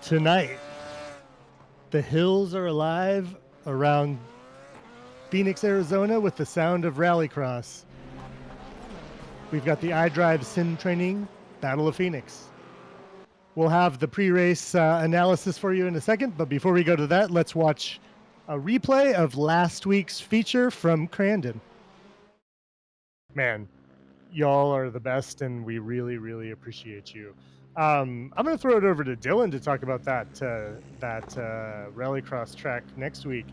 Tonight, the hills are alive around Phoenix, Arizona with the sound of Rallycross. We've got the iDrive Sim Training Battle of Phoenix. We'll have the pre-race analysis for you in a second, but before we go to that, let's watch a replay of last week's feature from Crandon. Man, y'all are the best, and we really, really appreciate you. I'm going to throw it over to Dylan to talk about that Rallycross track next week.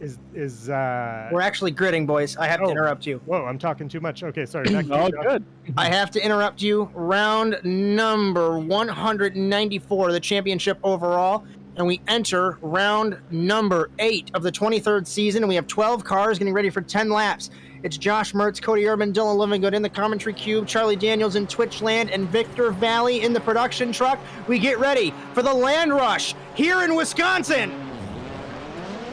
We're actually gridding, boys. I have to interrupt you. Whoa, I'm talking too much. Okay, sorry. Oh, good. I have to interrupt you. Round number 194 of the championship overall, and we enter round number 8 of the 23rd season, and we have 12 cars getting ready for 10 laps. It's Josh Mertz, Cody Erdmann, Dylan Livingood in the commentary cube, Charlie Daniels in Twitchland, and Victor Vallee in the production truck. We get ready for the land rush here in Wisconsin.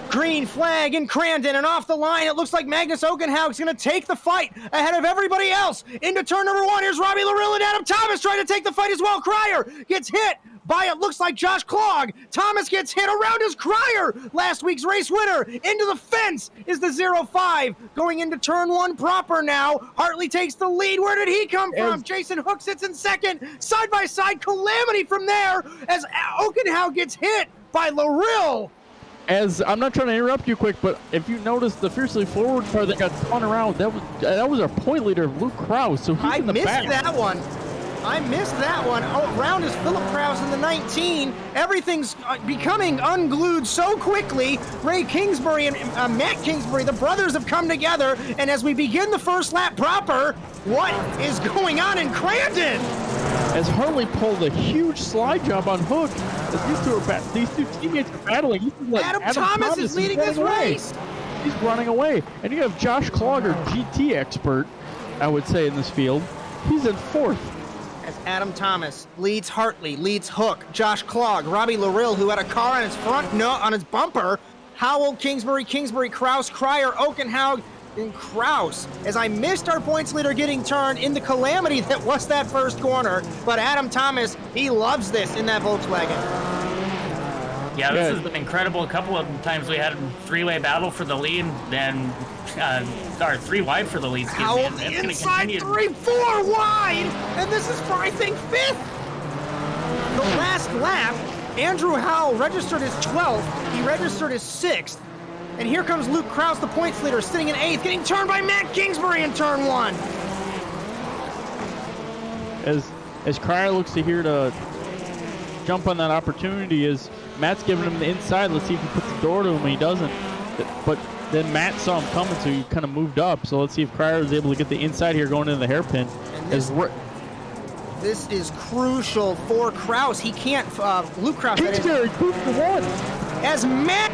Green flag in Crandon, and off the line, it looks like Magnus Okenhaug's going to take the fight ahead of everybody else. Into turn number 1, here's Robbie Larill and Adam Thomas trying to take the fight as well. Cryer gets hit by, it looks like, Josh Clogg. Thomas gets hit around his Cryer. Last week's race winner. Into the fence is the 0-5. Going into turn 1 proper now. Hartley takes the lead. Where did he come from? Jason Hook sits in second. Side-by-side calamity from there as Okenhaug gets hit by Larill. As I'm not trying to interrupt you quick, but if you notice the fiercely forward car that got spun around, that was our point leader, Luke Krause. So he's in the back. I missed that one. Oh, around is Philip Krause in the 19. Everything's becoming unglued so quickly. Ray Kingsbury and Matt Kingsbury, the brothers, have come together. And as we begin the first lap proper, what is going on in Crandon? As Hartley pulled a huge slide job on Hook, as these two teammates are battling. Adam Thomas is leading this race. He's running away. And you have Josh Clogger, GT expert, I would say, in this field. He's in 4th. As Adam Thomas leads Hartley, leads Hook, Josh Clogg, Robbie Larill, who had a car on his on his bumper, Howell, Kingsbury, Krause, Cryer, Okenhaug, and Krause. As I missed our points leader getting turned in the calamity that was that first corner, but Adam Thomas, he loves this in that Volkswagen. Yeah, this has been incredible. A couple of times we had a three-way battle for the lead, then or 3 wide for the lead. Howell the inside 3-4 wide, and this is for, I think, 5th. The last lap, Andrew Howell registered his 12th. He registered his 6th. And here comes Luke Krause, the points leader, sitting in 8th, getting turned by Matt Kingsbury in turn 1. As Cryer looks to here to jump on that opportunity, as Matt's giving him the inside. Let's see if he puts the door to him, and he doesn't. But then Matt saw him coming, so he kind of moved up. So let's see if Cryer is able to get the inside here going into the hairpin. This is crucial for Krause. He can't, Luke Krause. Kingsbury, as Matt,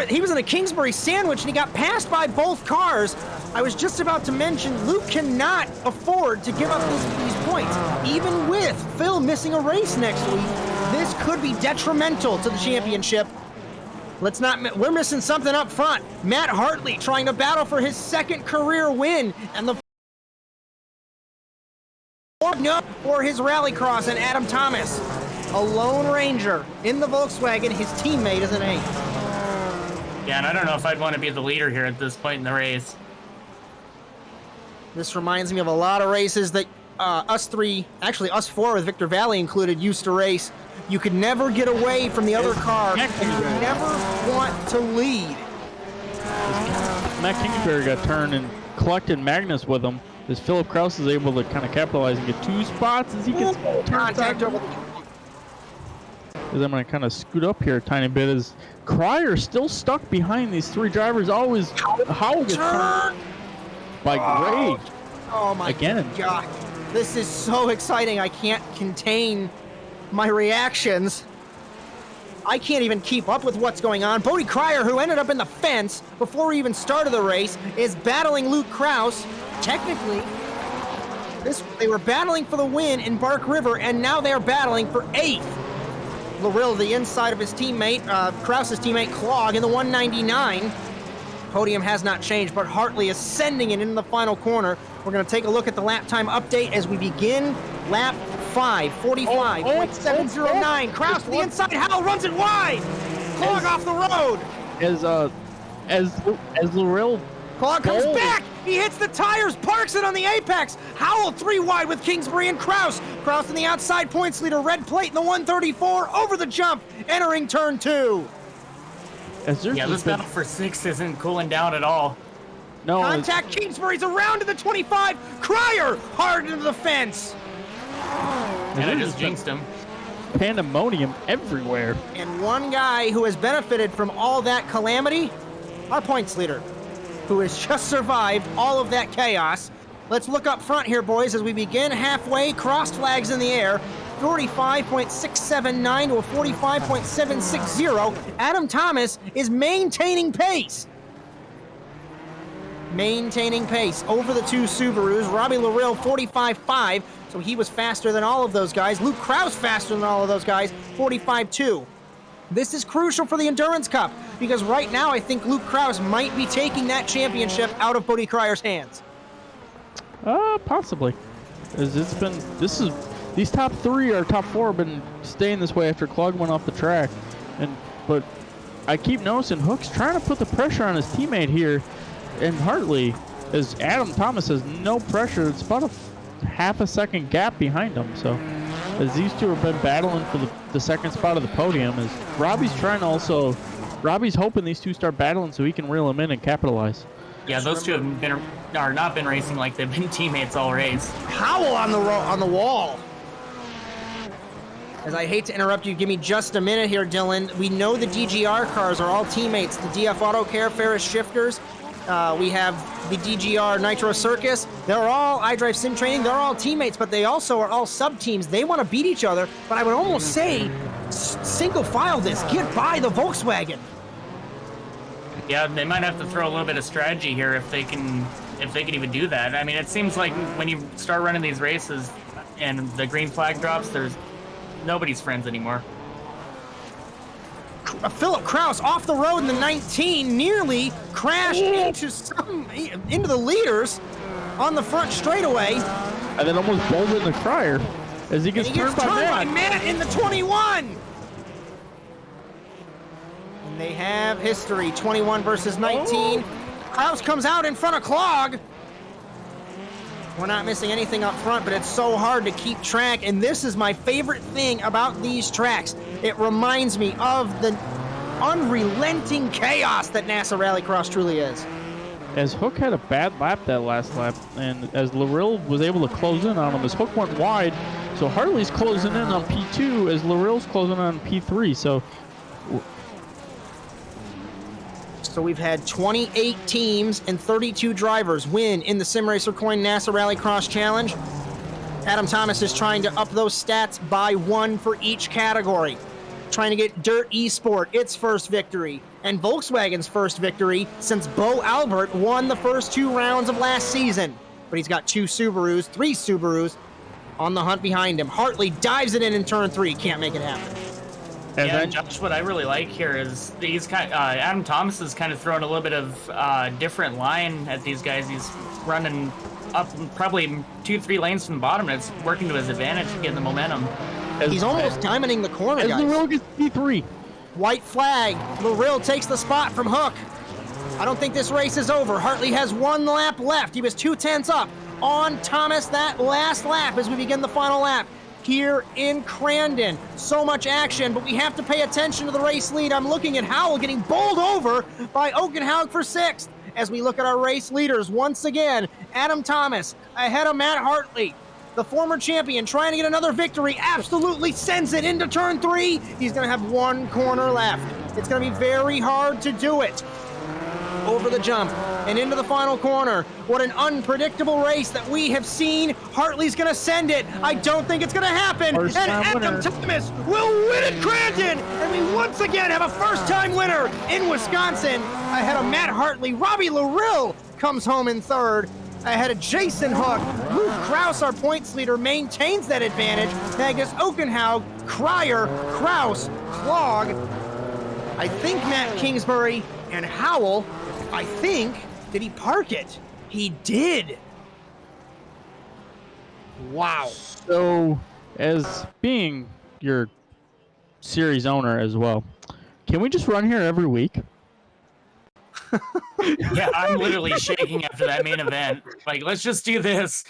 he was in a Kingsbury sandwich, and he got passed by both cars. I was just about to mention, Luke cannot afford to give up these points. Even with Phil missing a race next week, this could be detrimental to the championship. We're missing something up front. Matt Hartley trying to battle for his 2nd career win, and the for his Rallycross, and Adam Thomas, a Lone Ranger in the Volkswagen. His teammate is an 8th. Yeah, and I don't know if I'd want to be the leader here at this point in the race. This reminds me of a lot of races that us 4 with Victor Vallee included used to race. You could never get away from the other car, and you never want to lead. Matt Kingsbury got turned and collected Magnus with him. As Philip Krause is able to kind of capitalize and get 2 spots as he gets contact over. As I'm going to kind of scoot up here a tiny bit, as Cryer still stuck behind these 3 drivers. Always Howell gets turned by Gray. Oh my God. This is so exciting. I can't contain my reactions. I can't even keep up with what's going on. Bodie Cryer, who ended up in the fence before we even started the race, is battling Luke Krause. Technically, they were battling for the win in Bark River, and now they're battling for 8th. Larill, the inside of his teammate, Krause's teammate, Clogg in the 199. Podium has not changed, but Hartley is sending it into the final corner. We're going to take a look at the lap time update as we begin lap 45, 45.709. Kraus to the inside. Howell runs it wide. Clog off the road. As Lorel Clog comes back. He hits the tires, parks it on the apex. Howell 3 wide with Kingsbury and Kraus. Kraus in the outside points leader. Red plate in the 134 over the jump, entering turn 2. This battle for 6 isn't cooling down at all. No. Contact Kingsbury's around to the 25. Cryer hard into the fence. And I just jinxed him. Pandemonium everywhere. And one guy who has benefited from all that calamity, our points leader, who has just survived all of that chaos. Let's look up front here, boys, as we begin halfway. Crossed flags in the air. 45.679 to a 45.760. Adam Thomas is maintaining pace. Maintaining pace over the 2 Subarus. Robbie Larill 45.5, so he was faster than all of those guys. Luke Kraus faster than all of those guys, 45.2. This is crucial for the Endurance Cup, because right now I think Luke Kraus might be taking that championship out of Bodie Cryer's hands. Possibly. These top 3 or top 4 have been staying this way after Clog went off the track. But I keep noticing Hook's trying to put the pressure on his teammate here. And Hartley, as Adam Thomas has no pressure, it's about a half a second gap behind him. So as these two have been battling for the second spot of the podium, as Robbie's hoping these two start battling so he can reel them in and capitalize. Yeah, those two have not been racing like they've been teammates all race. Howell on the wall. As I hate to interrupt you, give me just a minute here, Dylan. We know the DGR cars are all teammates. The DF Auto Care, Ferris Shifters. We have the DGR Nitro Circus. They're all iDrive Sim Training. They're all teammates, but they also are all sub-teams. They want to beat each other, but I would almost say single file this. Get by the Volkswagen. Yeah, they might have to throw a little bit of strategy here if they can even do that. I mean, it seems like when you start running these races and the green flag drops, there's nobody's friends anymore. Philip Kraus off the road in the 19, nearly crashed into the leaders on the front straightaway. And then almost bolted in the Cryer as he gets turned by Matt in the 21. And they have history, 21 versus 19. Kraus comes out in front of Clog. We're not missing anything up front, but it's so hard to keep track. And this is my favorite thing about these tracks. It reminds me of the unrelenting chaos that NASA Rallycross truly is. As Hook had a bad lap that last lap, and as Larill was able to close in on him, as Hook went wide, so Hartley's closing in on P2 as Larill's closing on P3. So we've had 28 teams and 32 drivers win in the Simracer Coin NASA Rallycross Challenge. Adam Thomas is trying to up those stats by 1 for each category. Trying to get Dirt Esport its first victory, and Volkswagen's first victory since Bo Albert won the first 2 rounds of last season. But he's got 3 Subarus on the hunt behind him. Hartley dives it in turn 3. Can't make it happen. And yeah, then, Josh, what I really like here is Adam Thomas is kind of throwing a little bit of different line at these guys. He's running up probably 2-3 lanes from the bottom, and it's working to his advantage, getting the momentum. He's almost diamonding the corner, guys. Larill gets P3. White flag. Larill takes the spot from Hook. I don't think this race is over. Hartley has 1 lap left. He was 2/10 up on Thomas that last lap as we begin the final lap here in Crandon. So much action, but we have to pay attention to the race lead. I'm looking at Howell getting bowled over by Okenhaug for 6th. As we look at our race leaders, once again, Adam Thomas ahead of Matt Hartley. The former champion trying to get another victory absolutely sends it into turn 3. He's going to have 1 corner left. It's going to be very hard to do it. Over the jump and into the final corner. What an unpredictable race that we have seen. Hartley's going to send it. I don't think it's going to happen. And Adam Thomas will win at Crandon. And we once again have a first-time winner in Wisconsin. Ahead of Matt Hartley, Robbie Larill comes home in 3rd. Ahead of Jason Hook. Luke Kraus, our points leader, maintains that advantage. Magnus Okenhaug, Cryer, Kraus, Clog. I think Matt Kingsbury and Howell, did he park it? He did. Wow. So as being your series owner as well, can we just run here every week? Yeah, I'm literally shaking after that main event. Like, let's just do this.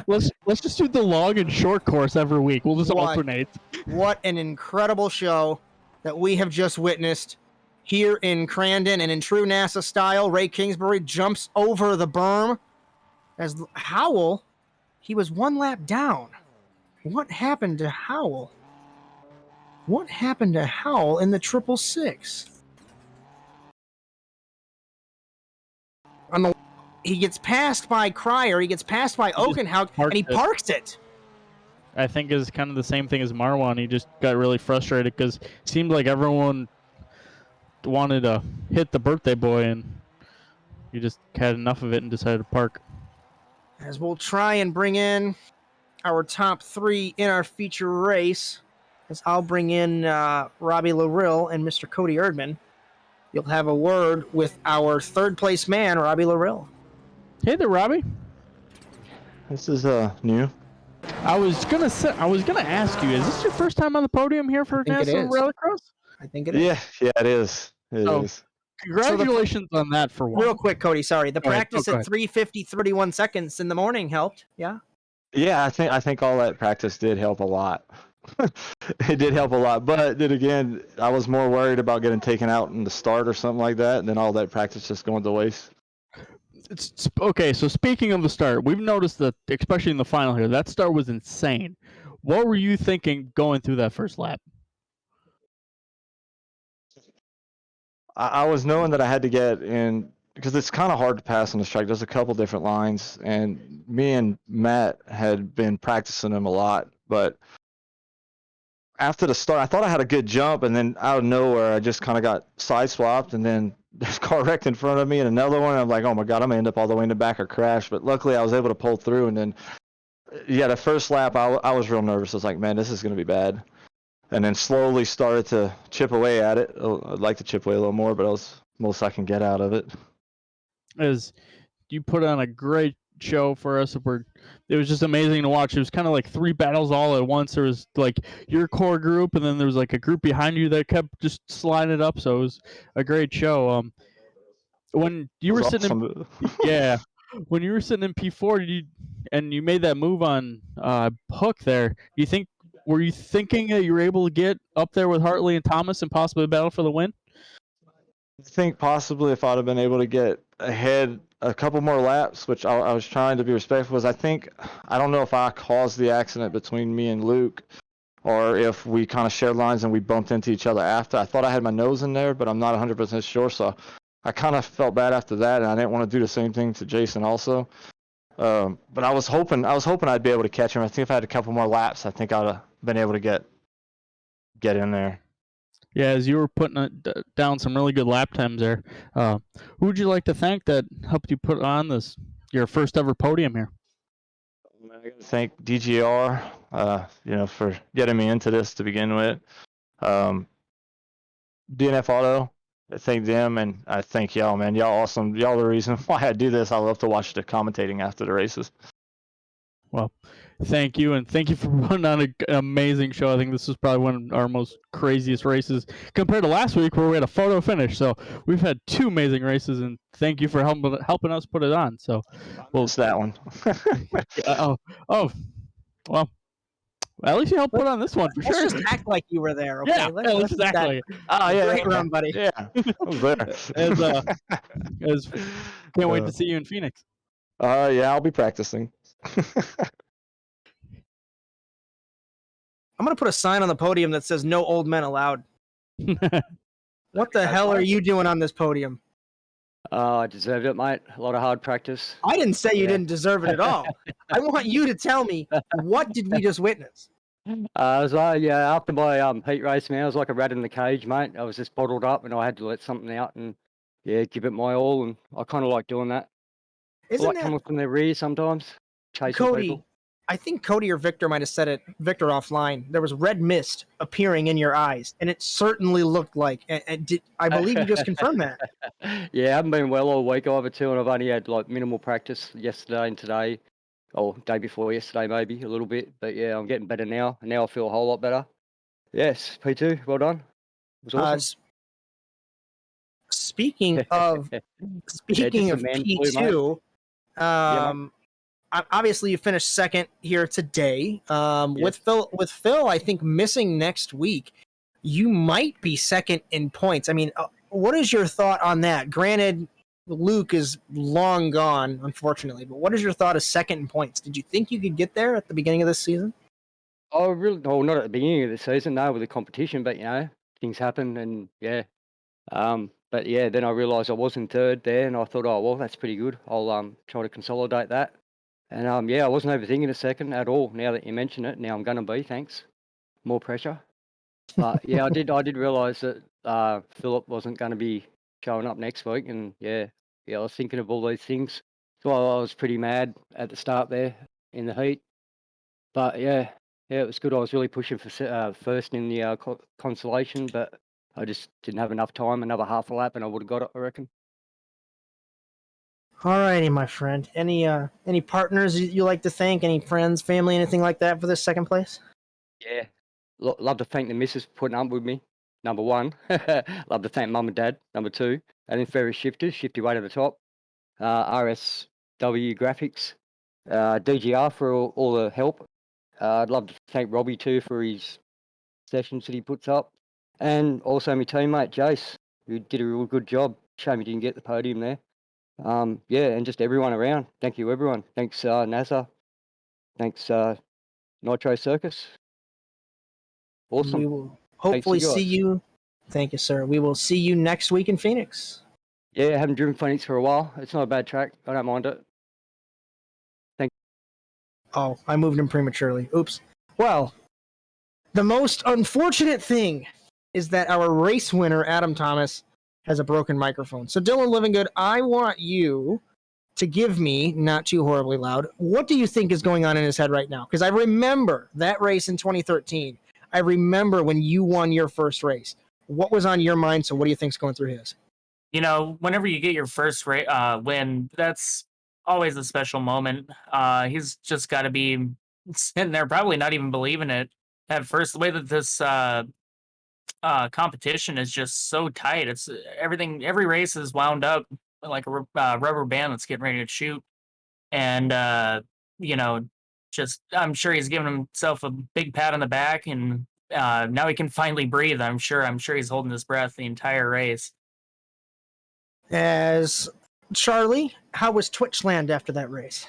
Let's just do the long and short course every week. We'll just alternate. What an incredible show that we have just witnessed here in Crandon, and in true NASA style, Ray Kingsbury jumps over the berm as Howell, he was one lap down. What happened to Howell? What happened to Howell in the 666? He gets passed by Cryer, he gets passed by Okenhout, and he parks it. I think is kind of the same thing as Marwan. He just got really frustrated because it seemed like everyone wanted to hit the birthday boy, and he just had enough of it and decided to park. As we'll try and bring in our top 3 in our feature race, as I'll bring in Robbie Larill and Mr. Cody Erdmann. You'll have a word with our 3rd place man, Robbie Larill. Hey there, Robbie. This is new. I was gonna ask you, is this your first time on the podium here for National Rallycross? I think it is. Yeah, it is. It is. Congratulations on that for one. Real quick, Cody, sorry. The practice at 3:50:31 seconds in the morning helped, yeah? Yeah, I think all that practice did help a lot. It did help a lot, but then again, I was more worried about getting taken out in the start or something like that, and then all that practice just going to waste. Okay, so speaking of the start, we've noticed that, especially in the final here, that start was insane. What were you thinking going through that first lap? I was knowing that I had to get in, because it's kind of hard to pass on this track. There's a couple different lines, and me and Matt had been practicing them a lot, but after the start, I thought I had a good jump, and then out of nowhere, I just kind of got side-swapped, and then this car wrecked in front of me, and another one, and I'm like, oh my God, I'm going to end up all the way in the back or crash. But luckily, I was able to pull through, and then, yeah, the first lap, I was real nervous. I was like, man, this is going to be bad. And then slowly started to chip away at it. I'd like to chip away a little more, but it was most I can get out of it. As you put on a great show for us. It was just amazing to watch. It was kind of like 3 battles all at once. There was like your core group, and then there was like a group behind you that kept just sliding it up. So it was a great show. When you were sitting in, when you were sitting in P4, and you made that move on Hook there, were you thinking that you were able to get up there with Hartley and Thomas and possibly battle for the win? I think possibly if I'd have been able to get ahead a couple more laps, which I was trying to be respectful, I don't know if I caused the accident between me and Luke, or if we kind of shared lines and we bumped into each other after. I thought I had my nose in there, but I'm not 100% sure, so I kind of felt bad after that, and I didn't want to do the same thing to Jason also. But I was hoping I'd be able to catch him. I think if I had a couple more laps, I think I'd have been able to get in there. Yeah, as you were putting down some really good lap times there, who would you like to thank that helped you put on your first ever podium here? I got to thank DGR, for getting me into this to begin with. DNF Auto, I thank them, and I thank y'all, man. Y'all awesome. Y'all the reason why I do this. I love to watch the commentating after the races. Well, thank you, and thank you for putting on an amazing show. I think this is probably one of our most craziest races compared to last week where we had a photo finish. So we've had 2 amazing races, and thank you for helping us put it on. So, it's that one. Well, at least you helped put on this one for sure. Let's just act like you were there, okay? Yeah, let's exactly. Oh, yeah, great run, buddy. Yeah, I was there. Can't wait to see you in Phoenix. Yeah, I'll be practicing. I'm going to put a sign on the podium that says no old men allowed. What the hell are you doing on this podium? I deserved it, mate. A lot of hard practice. I didn't say you didn't deserve it at all. I want you to tell me, what did we just witness? After my heat race, man, I was like a rat in the cage, mate. I was just bottled up, and I had to let something out and give it my all, and I kind of like doing that. Isn't that coming from their rear sometimes, chasing Cody? people. I think Cody or Victor might have said it. Victor offline. There was red mist appearing in your eyes, and it certainly looked like. I believe you just confirmed that. Yeah, I haven't been well all week either too, and I've only had like minimal practice yesterday and today. or day before yesterday, maybe a little bit. But yeah, I'm getting better now. And now I feel a whole lot better. Yes, P2, well done. It was awesome. Speaking of just a man flu, mate. P2, obviously you finished second here today. Yes. With Phil, I think missing next week, you might be second in points. I mean, what is your thought on that? Granted, Luke is long gone, unfortunately, but what is your thought of second in points? Did you think you could get there at the beginning of this season? Oh, really? No, not at the beginning of the season, no, with the competition, but you know, things happen, and yeah. But yeah, then I realised I was in third there, and I thought, oh well, that's pretty good. I'll try to consolidate that. And yeah, I wasn't overthinking a second at all. Now that you mention it, now I'm gonna be. Thanks. More pressure. But yeah, I did realise that Philip wasn't going to be showing up next week, and yeah, I was thinking of all these things. So I was pretty mad at the start there in the heat. But yeah, it was good. I was really pushing for first in the consolation, but I just didn't have enough time. Another half a lap, and I would have got it, I reckon. Alrighty, my friend. Any partners you like to thank? Any friends, family, anything like that for this second place? Yeah, love to thank the missus for putting up with me. Number one, love to thank mum and dad. Number two, and then Ferry Shifters, Shifty Way to the top. RSW Graphics, DGR for all the help. I'd love to thank Robbie too for his sessions that he puts up, and also my teammate Jace, who did a real good job. Shame he didn't get the podium there. Yeah, and just everyone around. Thank you, everyone. Thanks, NASA. Thanks, Nitro Circus. Awesome. We will hopefully see you. Thank you, sir. We will see you next week in Phoenix. Yeah, I haven't driven Phoenix for a while. It's not a bad track. I don't mind it. Thank you. Oh, I moved him prematurely. Oops. Well, the most unfortunate thing is that our race winner, Adam Thomas, has a broken microphone. So, Dylan Livingood, I want you to give me, not too horribly loud, what do you think is going on in his head right now? Because I remember that race in 2013. I remember when you won your first race. What was on your mind? So what do you think's going through his? You know, whenever you get your first win, that's always a special moment. He's just got to be sitting there, probably not even believing it at first. The way that this competition is just so tight. It's everything. Every race is wound up like a rubber band that's getting ready to shoot, and you know, just I'm sure he's giving himself a big pat on the back, and now he can finally breathe. I'm sure he's holding his breath the entire race. As Charley, how was Twitchland after that race?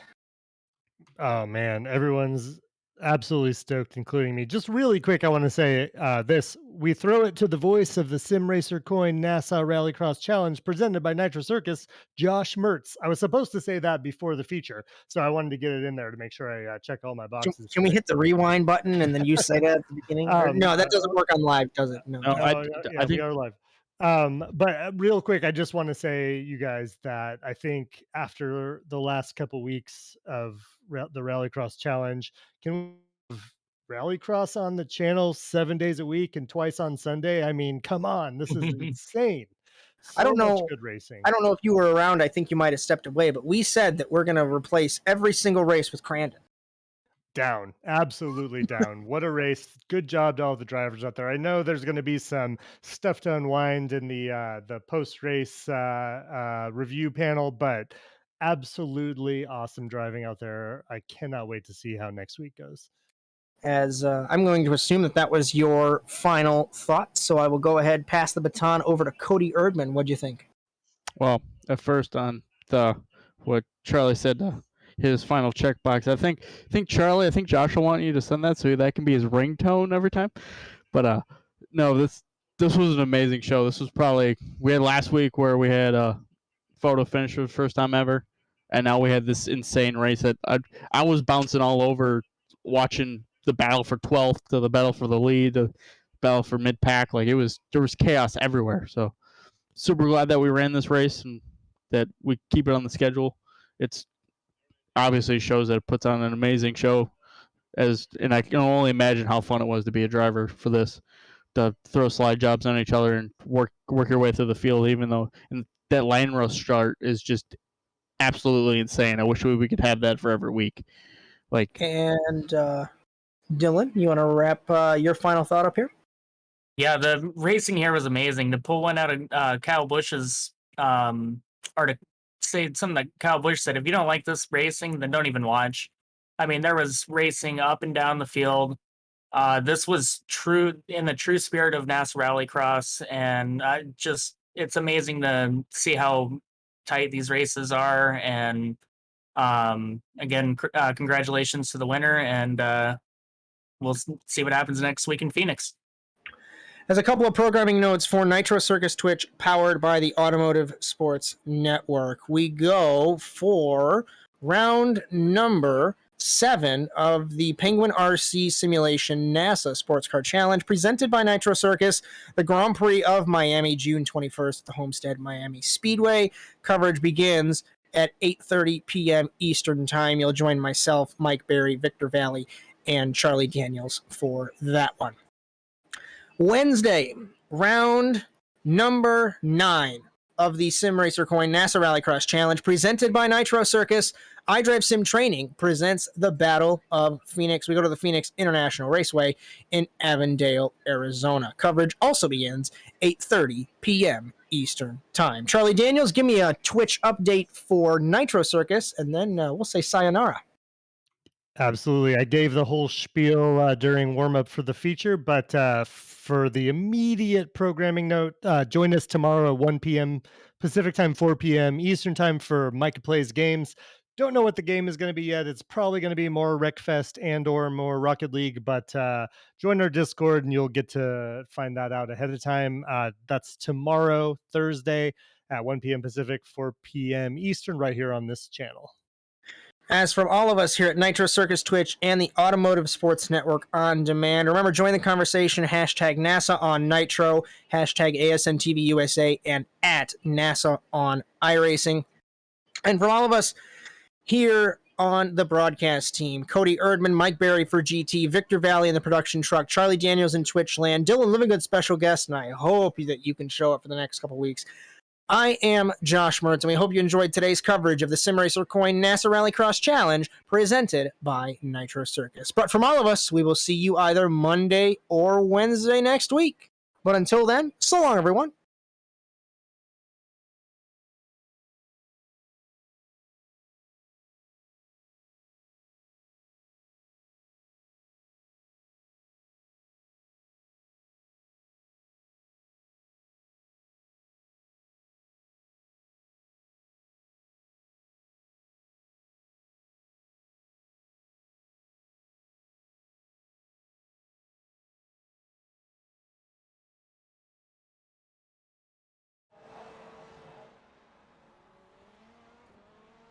Oh man, everyone's absolutely stoked, including me. Just really quick, I want to say this. We throw it to the voice of the Simracer Coin NASA Rallycross Challenge presented by Nitro Circus, Josh Mertz. I was supposed to say that before the feature, so I wanted to get it in there to make sure I check all my boxes. Can we hit the rewind button and then you say that at the beginning? No, that doesn't work on live, does it? No, I think we are live. But real quick, I just want to say, you guys, that I think after the last couple weeks of the Rallycross Challenge, can we have Rallycross on the channel 7 days a week and twice on Sunday? I mean, come on, this is insane. So I don't know. Much good racing. I don't know if you were around. I think you might have stepped away, but we said that we're going to replace every single race with Crandon. Down, absolutely down. What a race. Good job to all the drivers out there. I know there's going to be some stuff to unwind in the post-race review panel, but absolutely awesome driving out there. I cannot wait to see how next week goes. As I'm going to assume that was your final thought, so I will go ahead, pass the baton over to Cody Erdmann. What'd you think? Well, at first on what Charley said, his final checkbox. I think Charley, I think Josh will want you to send that so that can be his ringtone every time. But no, this was an amazing show. This was probably, we had last week where we had a photo finish for the first time ever, and now we had this insane race that I was bouncing all over watching the battle for 12th to the battle for the lead, the battle for mid pack. Like there was chaos everywhere. So super glad that we ran this race and that we keep it on the schedule. It's obviously shows that it puts on an amazing show, and I can only imagine how fun it was to be a driver for this, to throw slide jobs on each other and work your way through the field, even though that lane row start is just absolutely insane. I wish we could have that for every week. Like, And Dylan, you want to wrap your final thought up here? Yeah, the racing here was amazing. To pull one out of Kyle Busch's, or to say something that Kyle Busch said, if you don't like this racing, then don't even watch. I mean, there was racing up and down the field. This was true in the true spirit of NASA Rallycross, and it's amazing to see how tight these races are. And again, congratulations to the winner, and we'll see what happens next week in Phoenix. As a couple of programming notes for Nitro Circus Twitch, powered by the Automotive Sports Network, we go for round number 7 of the Penguin RC Simulation NASA Sports Car Challenge, presented by Nitro Circus, the Grand Prix of Miami, June 21st at the Homestead Miami Speedway. Coverage begins at 8:30 p.m. Eastern Time. You'll join myself, Mike Berry, Victor Vallee, and Charley Daniels for that one. Wednesday, round number 9 of the Simracer Coin NASA Rallycross Challenge, presented by Nitro Circus. iDrive Sim Training presents the Battle of Phoenix. We go to the Phoenix International Raceway in Avondale, Arizona. Coverage also begins 8:30 p.m. Eastern Time. Charley Daniels, give me a Twitch update for Nitro Circus, and then we'll say sayonara. Absolutely. I gave the whole spiel during warm-up for the feature, but for the immediate programming note, join us tomorrow at 1 p.m. Pacific Time, 4 p.m. Eastern Time for Micah Plays Games. Don't know what the game is going to be yet. It's probably going to be more Wreckfest and or more Rocket League, but join our Discord and you'll get to find that out ahead of time. That's tomorrow, Thursday at 1 p.m. Pacific, 4 p.m. Eastern, right here on this channel. As from all of us here at Nitro Circus Twitch and the Automotive Sports Network on Demand, remember, join the conversation, hashtag NASA on Nitro, hashtag ASNTV USA, and at NASA on iRacing. And from all of us here on the broadcast team, Cody Erdmann, Mike Berry for GT, Victor Vallee in the production truck, Charley Daniels in Twitch land, Dylan Livingood special guest, and I hope that you can show up for the next couple weeks. I am Josh Mertz, and we hope you enjoyed today's coverage of the Simracer Coin NASA Rallycross Challenge presented by Nitro Circus. But from all of us, we will see you either Monday or Wednesday next week. But until then, so long, everyone.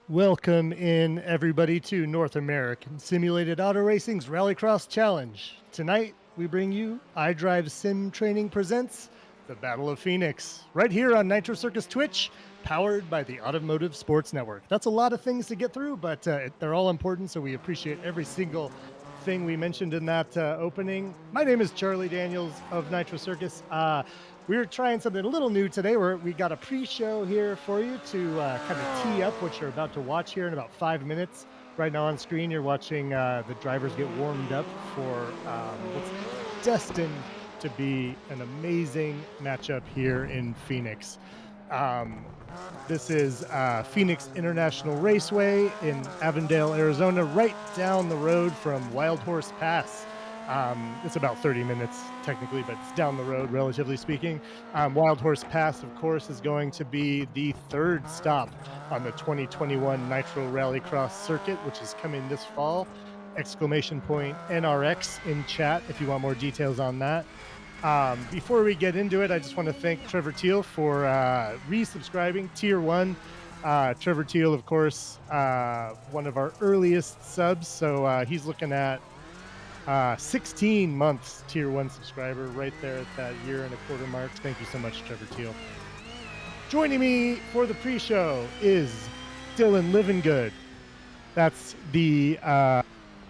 Welcome in, everybody, to North American Simulated Auto Racing's Rallycross Challenge. Tonight, we bring you iDrive Sim Training presents the Battle of Phoenix, right here on Nitro Circus Twitch, powered by the Automotive Sports Network. That's a lot of things to get through, but they're all important, so we appreciate every single thing we mentioned in that opening. My name is Charley Daniels of Nitro Circus. We're trying something a little new today. We got a pre-show here for you to kind of tee up what you're about to watch here in about 5 minutes. Right now on screen, you're watching the drivers get warmed up for what's destined to be an amazing matchup here in Phoenix. This is Phoenix International Raceway in Avondale, Arizona, right down the road from Wild Horse Pass. It's about 30 minutes technically, but it's down the road, relatively speaking. Wild Horse Pass, of course, is going to be the third stop on the 2021 Nitro Rallycross circuit, which is coming this fall. Exclamation point NRX in chat if you want more details on that. Before we get into it, I just want to thank Trevor Teal for resubscribing, Tier 1. Trevor Teal, of course, one of our earliest subs, so he's looking at 16 months Tier 1 subscriber right there at that 1.25 year mark. Thank you so much, Trevor Teal. Joining me for the pre-show is Dylan Livingood. That's the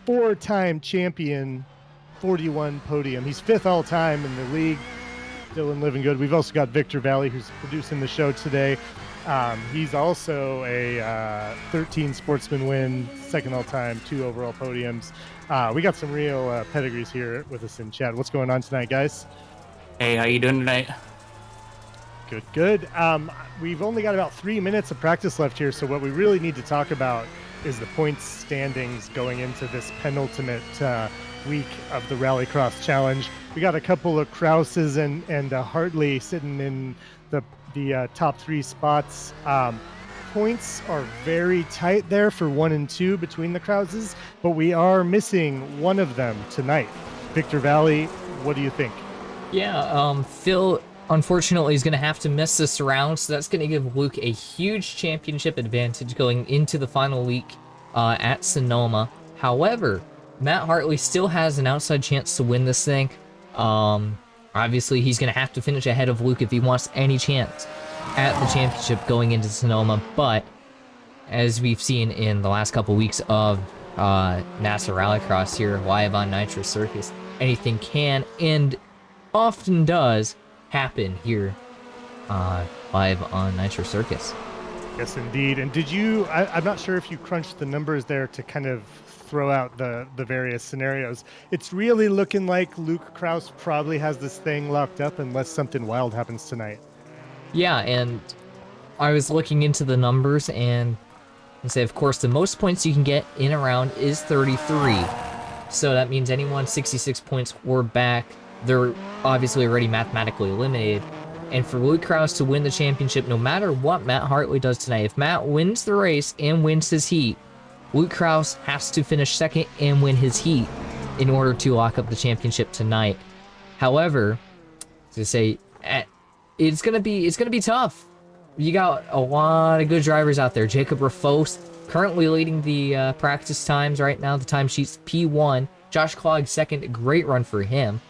4-time champion, 41 podium. He's 5th all-time in the league. Dylan Livingood. We've also got Victor Vallee, who's producing the show today. He's also a 13 sportsman win, second all time, 2 overall podiums. We got some real pedigrees here with us in chat. What's going on tonight, guys? Hey, how you doing tonight? Good, good. We've only got about 3 minutes of practice left here, so what we really need to talk about is the points standings going into this penultimate week of the Rallycross Challenge. We got a couple of Krauses and Hartley sitting in the top 3 spots. Points are very tight there for 1 and 2 between the Krauses, but we are missing one of them tonight. Victor Vallee, what do you think? Yeah, Phil unfortunately is going to have to miss this round, so that's going to give Luke a huge championship advantage going into the final week at Sonoma. However, Matt Hartley still has an outside chance to win this thing. Obviously, he's going to have to finish ahead of Luke if he wants any chance at the championship going into Sonoma, but as we've seen in the last couple weeks of NASA Rallycross here live on Nitro Circus, anything can and often does happen here live on Nitro Circus. Yes, indeed. And did you, I'm not sure if you crunched the numbers there to kind of throw out the various scenarios. It's really looking like Luke Kraus probably has this thing locked up unless something wild happens tonight. Yeah, and I was looking into the numbers and say, of course, the most points you can get in a round is 33. So that means anyone 66 points or back, they're obviously already mathematically eliminated. And for Luke Kraus to win the championship, no matter what Matt Hartley does tonight, if Matt wins the race and wins his heat, Luke Kraus has to finish second and win his heat in order to lock up the championship tonight. However, to say, it's gonna be tough. You got a lot of good drivers out there. Jacob Rafos currently leading the practice times right now. The timesheet's P1. Josh Clogg second. Great run for him.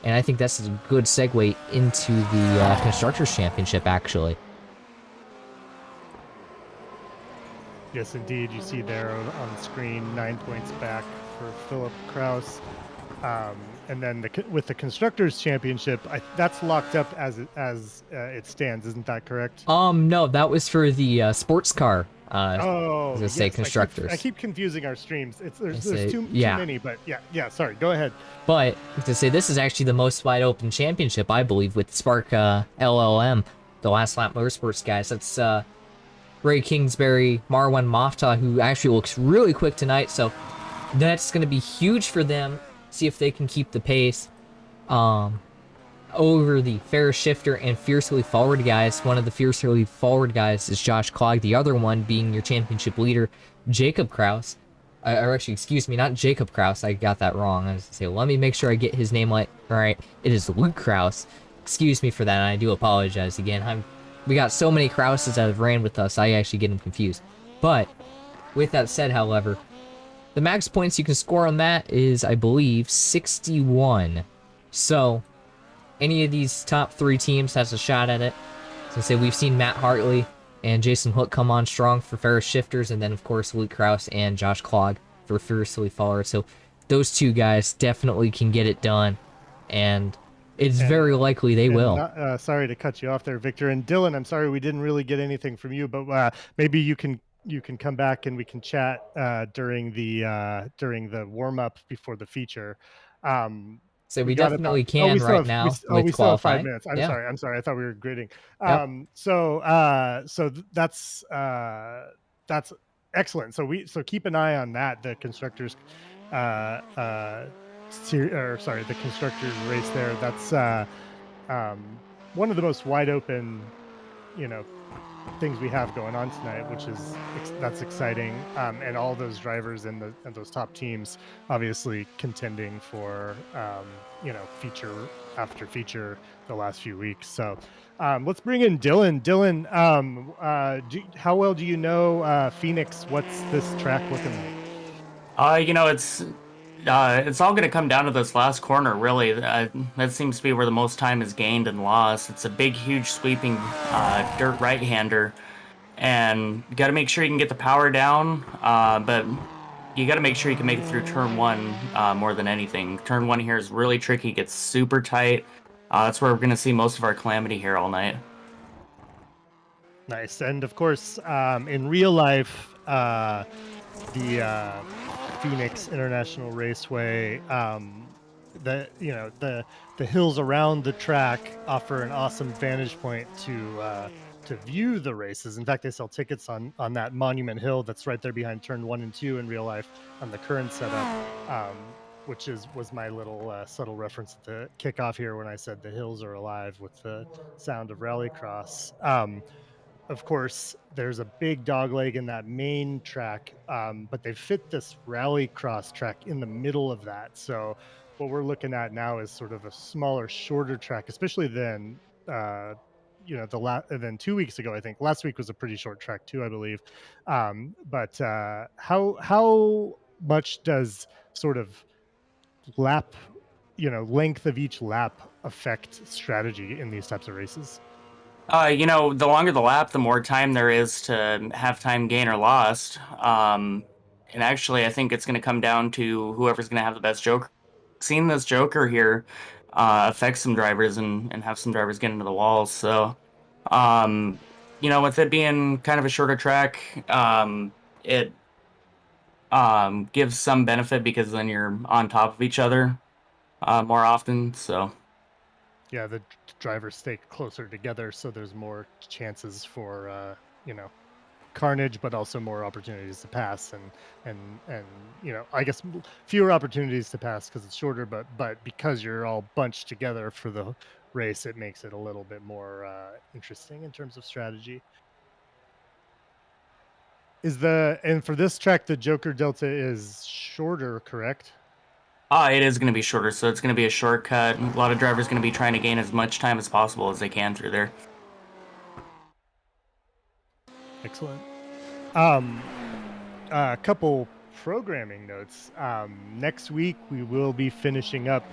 And I think that's a good segue into the Constructors Championship, actually. Yes, indeed. You see there on the screen, 9 points back for Philip Kraus. And then with the Constructors Championship, that's locked up as it stands. Isn't that correct? No, that was for the sports car. Yes, say Constructors. I keep confusing our streams. There's too yeah. many, but yeah. Sorry, go ahead. But to say this is actually the most wide open championship, I believe, with Spark LLM, the Last Lap Motorsports guys. That's Ray Kingsbury, Marwan Mafta, who actually looks really quick tonight. So that's going to be huge for them. See if they can keep the pace over the Ferris Shifter and Fiercely Forward guys. One of the Fiercely Forward guys is Josh Clogg, the other one being your championship leader, Jacob Kraus. Or actually, excuse me, not Jacob Kraus. I got that wrong. I was going to say, let me make sure I get his name right. It is Luke Kraus. Excuse me for that, and I do apologize again. We got so many Krauses that have ran with us, I actually get them confused. But with that said, however, the max points you can score on that is, I believe, 61. So, any of these top 3 teams has a shot at it. So say we've seen Matt Hartley and Jason Hook come on strong for Ferris Shifters, and then of course Luke Kraus and Josh Clogg for Fiercely Forward. So those 2 guys definitely can get it done, and it's very likely they will. Sorry to cut you off there, Victor. And Dylan, I'm sorry we didn't really get anything from you, but maybe you can come back and we can chat during the warm up before the feature. So we definitely can right now. We still have 5 minutes. I'm sorry. I thought we were gridding. So that's excellent. So keep an eye on that. The constructors, the constructors race there. That's one of the most wide open, things we have going on tonight, which is that's exciting, and all those drivers and those top teams obviously contending for feature after feature the last few weeks. So let's bring in Dylan. Dylan, how well do you know Phoenix? What's this track looking like? It's all going to come down to this last corner, really. That seems to be where the most time is gained and lost. It's a big, huge, sweeping dirt right-hander, and you got to make sure you can get the power down, but you got to make sure you can make it through turn 1 more than anything. Turn 1 here is really tricky, gets super tight. That's where we're going to see most of our calamity here all night. Nice. And of course, in real life, the Phoenix International Raceway, the hills around the track offer an awesome vantage point to view the races. In fact, they sell tickets on that Monument Hill that's right there behind turn 1 and 2 in real life on the current setup, which was my little subtle reference at the kickoff here when I said the hills are alive with the sound of Rallycross. Of course, there's a big dog leg in that main track, but they fit this Rallycross track in the middle of that. So what we're looking at now is sort of a smaller, shorter track, especially than than 2 weeks ago. I think last week was a pretty short track too, I believe. But how much does sort of length of each lap affect strategy in these types of races? The longer the lap, the more time there is to have time gain or lost. And actually, I think it's going to come down to whoever's going to have the best joker. Seeing this joker here affect some drivers and have some drivers get into the walls. So, with it being kind of a shorter track, it gives some benefit because then you're on top of each other more often. So. Yeah, the drivers stay closer together, so there's more chances for carnage, but also more opportunities to pass, and I guess fewer opportunities to pass because it's shorter, but because you're all bunched together for the race, it makes it a little bit more interesting in terms of strategy. And for this track, the Joker Delta is shorter, correct? It is going to be shorter, so it's going to be a shortcut. A lot of drivers going to be trying to gain as much time as possible as they can through there. Excellent. A couple programming notes. Next week, we will be finishing up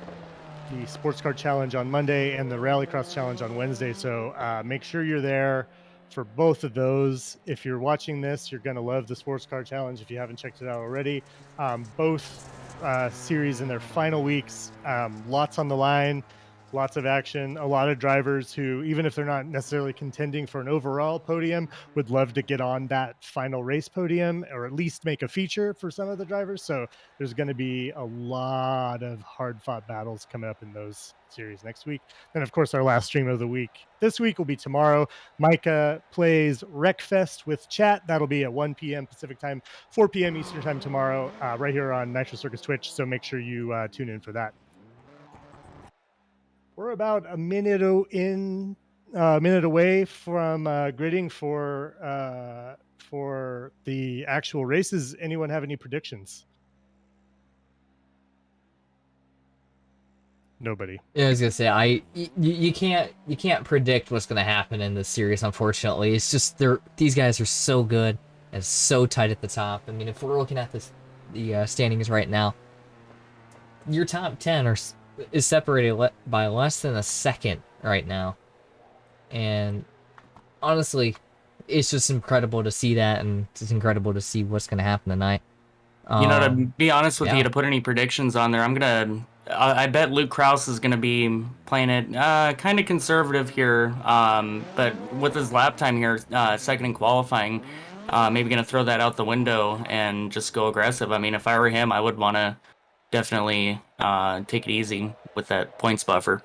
the Sports Car Challenge on Monday and the Rallycross Challenge on Wednesday, so make sure you're there for both of those. If you're watching this, you're going to love the Sports Car Challenge if you haven't checked it out already. Both series in their final weeks, lots on the line, lots of action, a lot of drivers who, even if they're not necessarily contending for an overall podium, would love to get on that final race podium or at least make a feature for some of the drivers. So there's going to be a lot of hard-fought battles coming up in those series next week. Then, of course, our last stream of the week this week will be tomorrow. Micah plays Wreckfest with chat. That'll be at 1 p.m. Pacific time, 4 p.m. Eastern time tomorrow, right here on Nitro Circus Twitch. So make sure you tune in for that. We're about a minute away from gridding for the actual races. Anyone have any predictions? Nobody. Yeah, I was gonna say you can't predict what's gonna happen in this series. Unfortunately, it's just these guys are so good and so tight at the top. I mean, if we're looking at the standings right now, your top 10 is separated by less than a second right now, and honestly, it's just incredible to see that, and it's incredible to see what's gonna happen tonight. To be honest with you, to put any predictions on there, I bet Luke Krause is going to be playing it kind of conservative here, but with his lap time here, second in qualifying, maybe going to throw that out the window and just go aggressive. I mean, if I were him, I would want to definitely take it easy with that points buffer.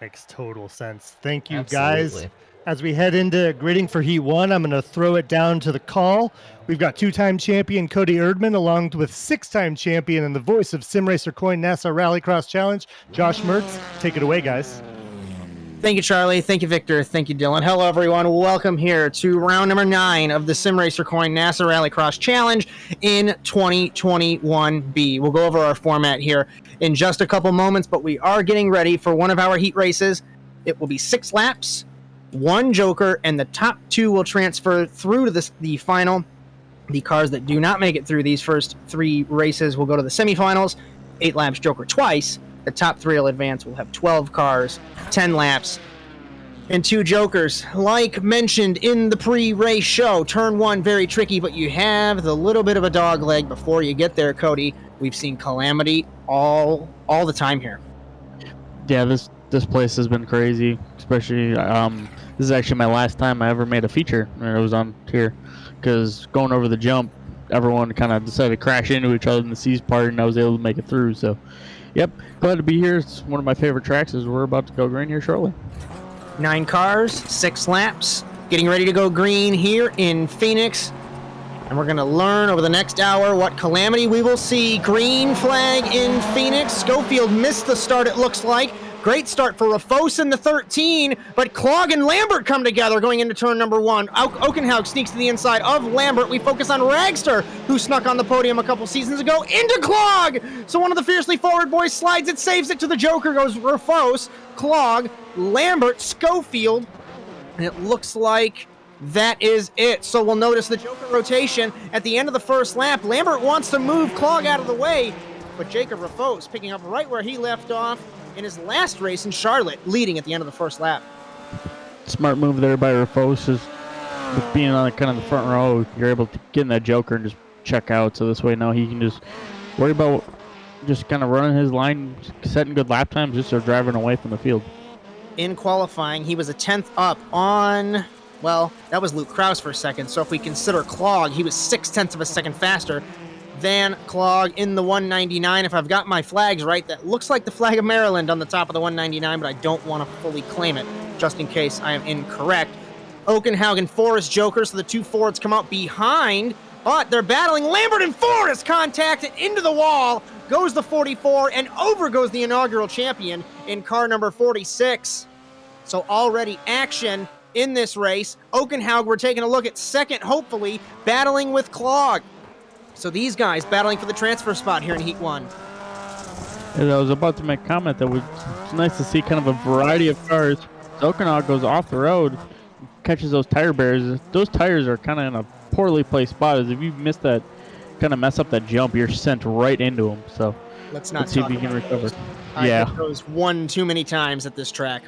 Makes total sense. Thank you, Absolutely. guys. As we head into gridding for Heat 1, I'm going to throw it down to the call. We've got two-time champion Cody Erdmann, along with six-time champion and the voice of Simracer Coin NASA Rallycross Challenge, Josh Mertz. Take it away, guys. Thank you, Charlie. Thank you, Victor. Thank you, Dylan. Hello, everyone. Welcome here to round number 9 of the Simracer Coin NASA Rallycross Challenge in 2021B. We'll go over our format here in just a couple moments, but we are getting ready for one of our heat races. It will be 6 laps, 1 joker, and the top 2 will transfer through to the final. The cars that do not make it through these first 3 races will go to the semifinals. 8 laps, joker twice. The top 3 will advance. We'll have 12 cars, 10 laps, and 2 jokers. Like mentioned in the pre-race show, turn 1 very tricky, but you have the little bit of a dog leg before you get there, Cody. We've seen calamity all the time here. Yeah, this place has been crazy, especially this is actually my last time I ever made a feature, and it was on here, because going over the jump, everyone kind of decided to crash into each other in the C's part, and I was able to make it through. So, yep, glad to be here. It's one of my favorite tracks. As we're about to go green here shortly. 9 cars, 6 laps, getting ready to go green here in Phoenix. And we're going to learn over the next hour what calamity we will see. Green flag in Phoenix. Schofield missed the start, it looks like. Great start for Rafos in the 13, but Clog and Lambert come together going into turn number 1. Okenhaug sneaks to the inside of Lambert. We focus on Ragster, who snuck on the podium a couple seasons ago, into Clog! So one of the fiercely forward boys slides it, saves it to the Joker, goes Rafos, Clog, Lambert, Schofield, and it looks like that is it. So we'll notice the Joker rotation at the end of the first lap. Lambert wants to move Clog out of the way, but Jacob Rafos picking up right where he left off in his last race in Charlotte, leading at the end of the first lap. Smart move there by Rafos, is with being on kind of the front row, you're able to get in that Joker and just check out. So this way now he can just worry about just kind of running his line, setting good lap times, just so driving away from the field. In qualifying, he was a 10th up on, well, that was Luke Krause for a second. So if we consider Clog, he was 6/10 of a second faster than Clog in the 199. If I've got my flags right, that looks like the flag of Maryland on the top of the 199, but I don't want to fully claim it, just in case I am incorrect. Okenhaug and Forrest Joker, so the 2 Fords come out behind, but they're battling. Lambert and Forrest contacted into the wall. Goes the 44, and over goes the inaugural champion in car number 46. So already action in this race. Okenhaug, we're taking a look at second, hopefully, battling with Clog. So these guys battling for the transfer spot here in Heat 1. And I was about to make a comment that it's nice to see kind of a variety of cars. Okenhaug goes off the road, catches those tire barriers. Those tires are kind of in a poorly placed spot. As if you miss that, kind of mess up that jump, you're sent right into them. So let's see if you can recover. I hit those one too many times at this track.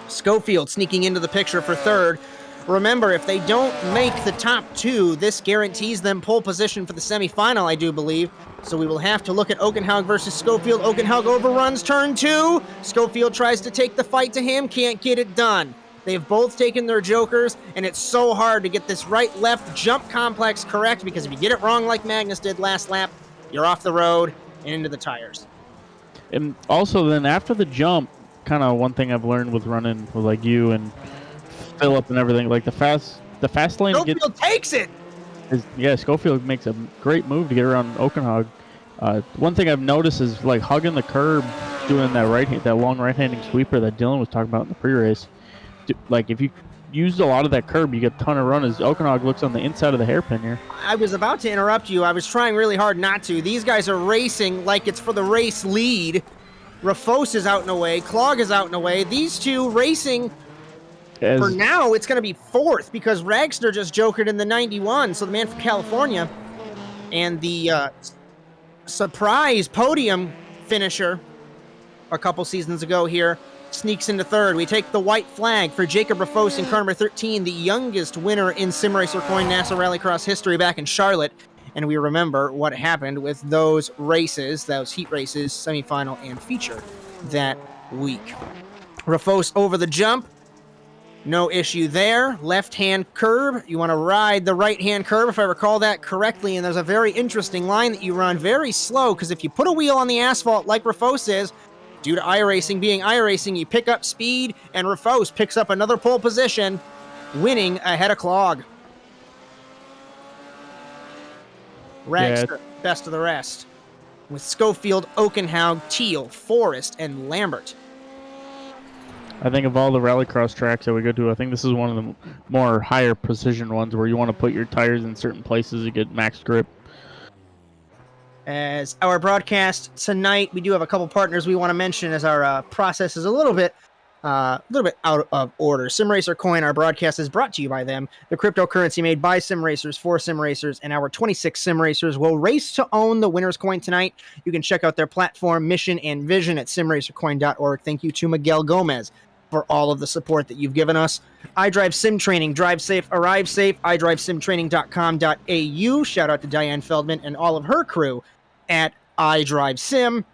Schofield sneaking into the picture for third. Remember, if they don't make the top 2, this guarantees them pole position for the semifinal, I do believe. So we will have to look at Okenhaug versus Schofield. Okenhaug overruns turn 2. Schofield tries to take the fight to him, can't get it done. They've both taken their Jokers, and it's so hard to get this right-left jump complex correct, because if you get it wrong like Magnus did last lap, you're off the road and into the tires. And also then after the jump, kind of one thing I've learned with running with like you and Philip and everything, like the fast lane. Schofield takes it! Schofield makes a great move to get around Okenhaug. One thing I've noticed is like hugging the curb, doing that long right-handing sweeper that Dylan was talking about in the pre-race. Like if you use a lot of that curb, you get a ton of run as Okenhaug looks on the inside of the hairpin here. I was about to interrupt you. I was trying really hard not to. These guys are racing like it's for the race lead. Rafos is out and away. Clog is out and away. These two racing. For now, it's going to be 4th because Ragster just jokered in the 91, so the man from California. And the surprise podium finisher a couple seasons ago here sneaks into 3rd. We take the white flag for Jacob Rafos in car number 13, the youngest winner in Simracer Coin NASA Rallycross history back in Charlotte. And we remember what happened with those races, those heat races, semifinal and feature that week. Rafos over the jump. No issue there. Left-hand curb. You want to ride the right-hand curb, if I recall that correctly. And there's a very interesting line that you run very slow, because if you put a wheel on the asphalt like Rafos is, due to iRacing being iRacing, you pick up speed, and Rafos picks up another pole position, winning ahead of Clog. Ragster, best of the rest, with Schofield, Okenhaug, Teal, Forrest, and Lambert. I think of all the Rallycross tracks that we go to, I think this is one of the more higher precision ones where you want to put your tires in certain places to get max grip. As our broadcast tonight, we do have a couple partners we want to mention, as our process is a little bit out of order. Simracer Coin, our broadcast is brought to you by them. The cryptocurrency made by Simracers for Simracers, and our 26 Simracers will race to own the winner's coin tonight. You can check out their platform, mission, and vision at simracercoin.org. Thank you to Miguel Gomez for all of the support that you've given us. iDrive Sim Training, drive safe, arrive safe, iDriveSimTraining.com.au. Shout out to Diane Feldman and all of her crew at iDrive Sim.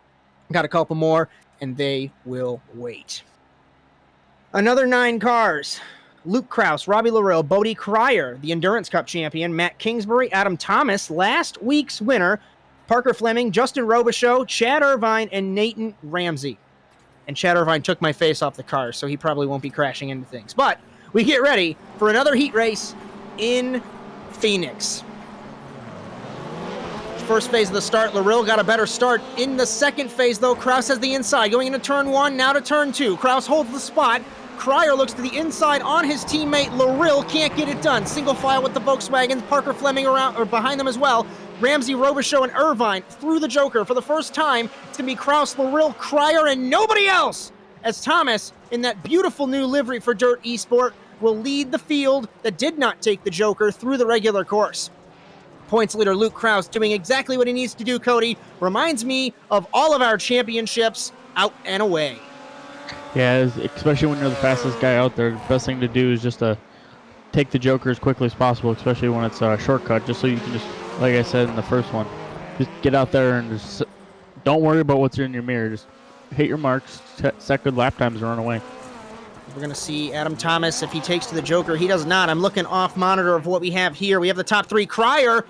Got a couple more. and they will wait. Another 9 cars. Luke Krause, Robbie Larill, Bodie Cryer, the Endurance Cup champion, Matt Kingsbury, Adam Thomas, last week's winner, Parker Fleming, Justin Robichaux, Chad Irvine, and Nathan Ramsey. And Chad Irvine took my face off the car, so he probably won't be crashing into things. But we get ready for another heat race in Phoenix. First phase of the start, Larill got a better start. In the second phase, though, Krause has the inside. Going into turn 1, now to turn 2. Krause holds the spot. Cryer looks to the inside on his teammate. Larill can't get it done. Single file with the Volkswagen. Parker Fleming around or behind them as well. Ramsey, Robichaux, and Irvine through the Joker for the first time. It's going to be Krause, Larill, Cryer, and nobody else, as Thomas, in that beautiful new livery for Dirt Esport, will lead the field that did not take the Joker through the regular course. Points leader Luke Krause doing exactly what he needs to do, Cody. Reminds me of all of our championships out and away. Yeah, especially when you're the fastest guy out there, the best thing to do is just to take the Joker as quickly as possible, especially when it's a shortcut, just so you can just, like I said in the first one, just get out there and just don't worry about what's in your mirror. Just hit your marks, set good lap times, and run away. We're going to see Adam Thomas if he takes to the Joker. He does not. I'm looking off monitor of what we have here. We have the top 3. Cryer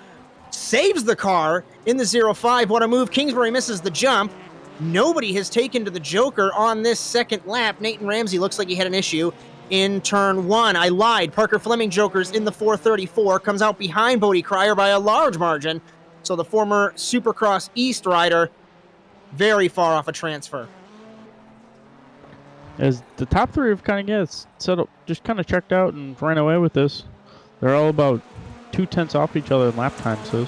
saves the car in the 0-5. What a move. Kingsbury misses the jump. Nobody has taken to the Joker on this second lap. Nathan Ramsey looks like he had an issue in turn 1. I lied. Parker Fleming Joker's in the 434. Comes out behind Bodie Cryer by a large margin. So the former Supercross East rider very far off a transfer. As the top 3 have kind of set up, just kind of checked out and ran away with this. They're all about 2/10 off each other in lap time. So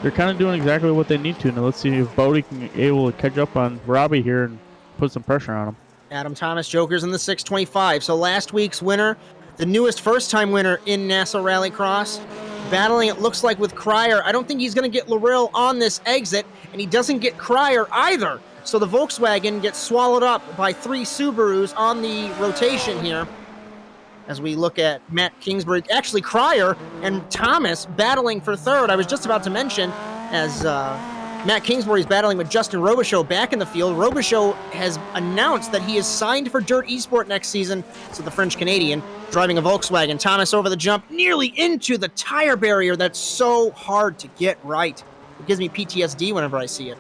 they're kind of doing exactly what they need to. Now let's see if Bodie can be able to catch up on Robbie here and put some pressure on him. Adam Thomas, Joker's in the 625. So last week's winner, the newest first-time winner in NASA Rallycross, battling, it looks like, with Cryer. I don't think he's going to get Larill on this exit, and he doesn't get Cryer either. So the Volkswagen gets swallowed up by 3 Subarus on the rotation here. As we look at Matt Kingsbury, actually Cryer and Thomas battling for third. I was just about to mention, as Matt Kingsbury's battling with Justin Robichaux back in the field. Robichaux has announced that he is signed for Dirt Esport next season, so the French-Canadian, driving a Volkswagen. Thomas over the jump, nearly into the tire barrier. That's so hard to get right. It gives me PTSD whenever I see it.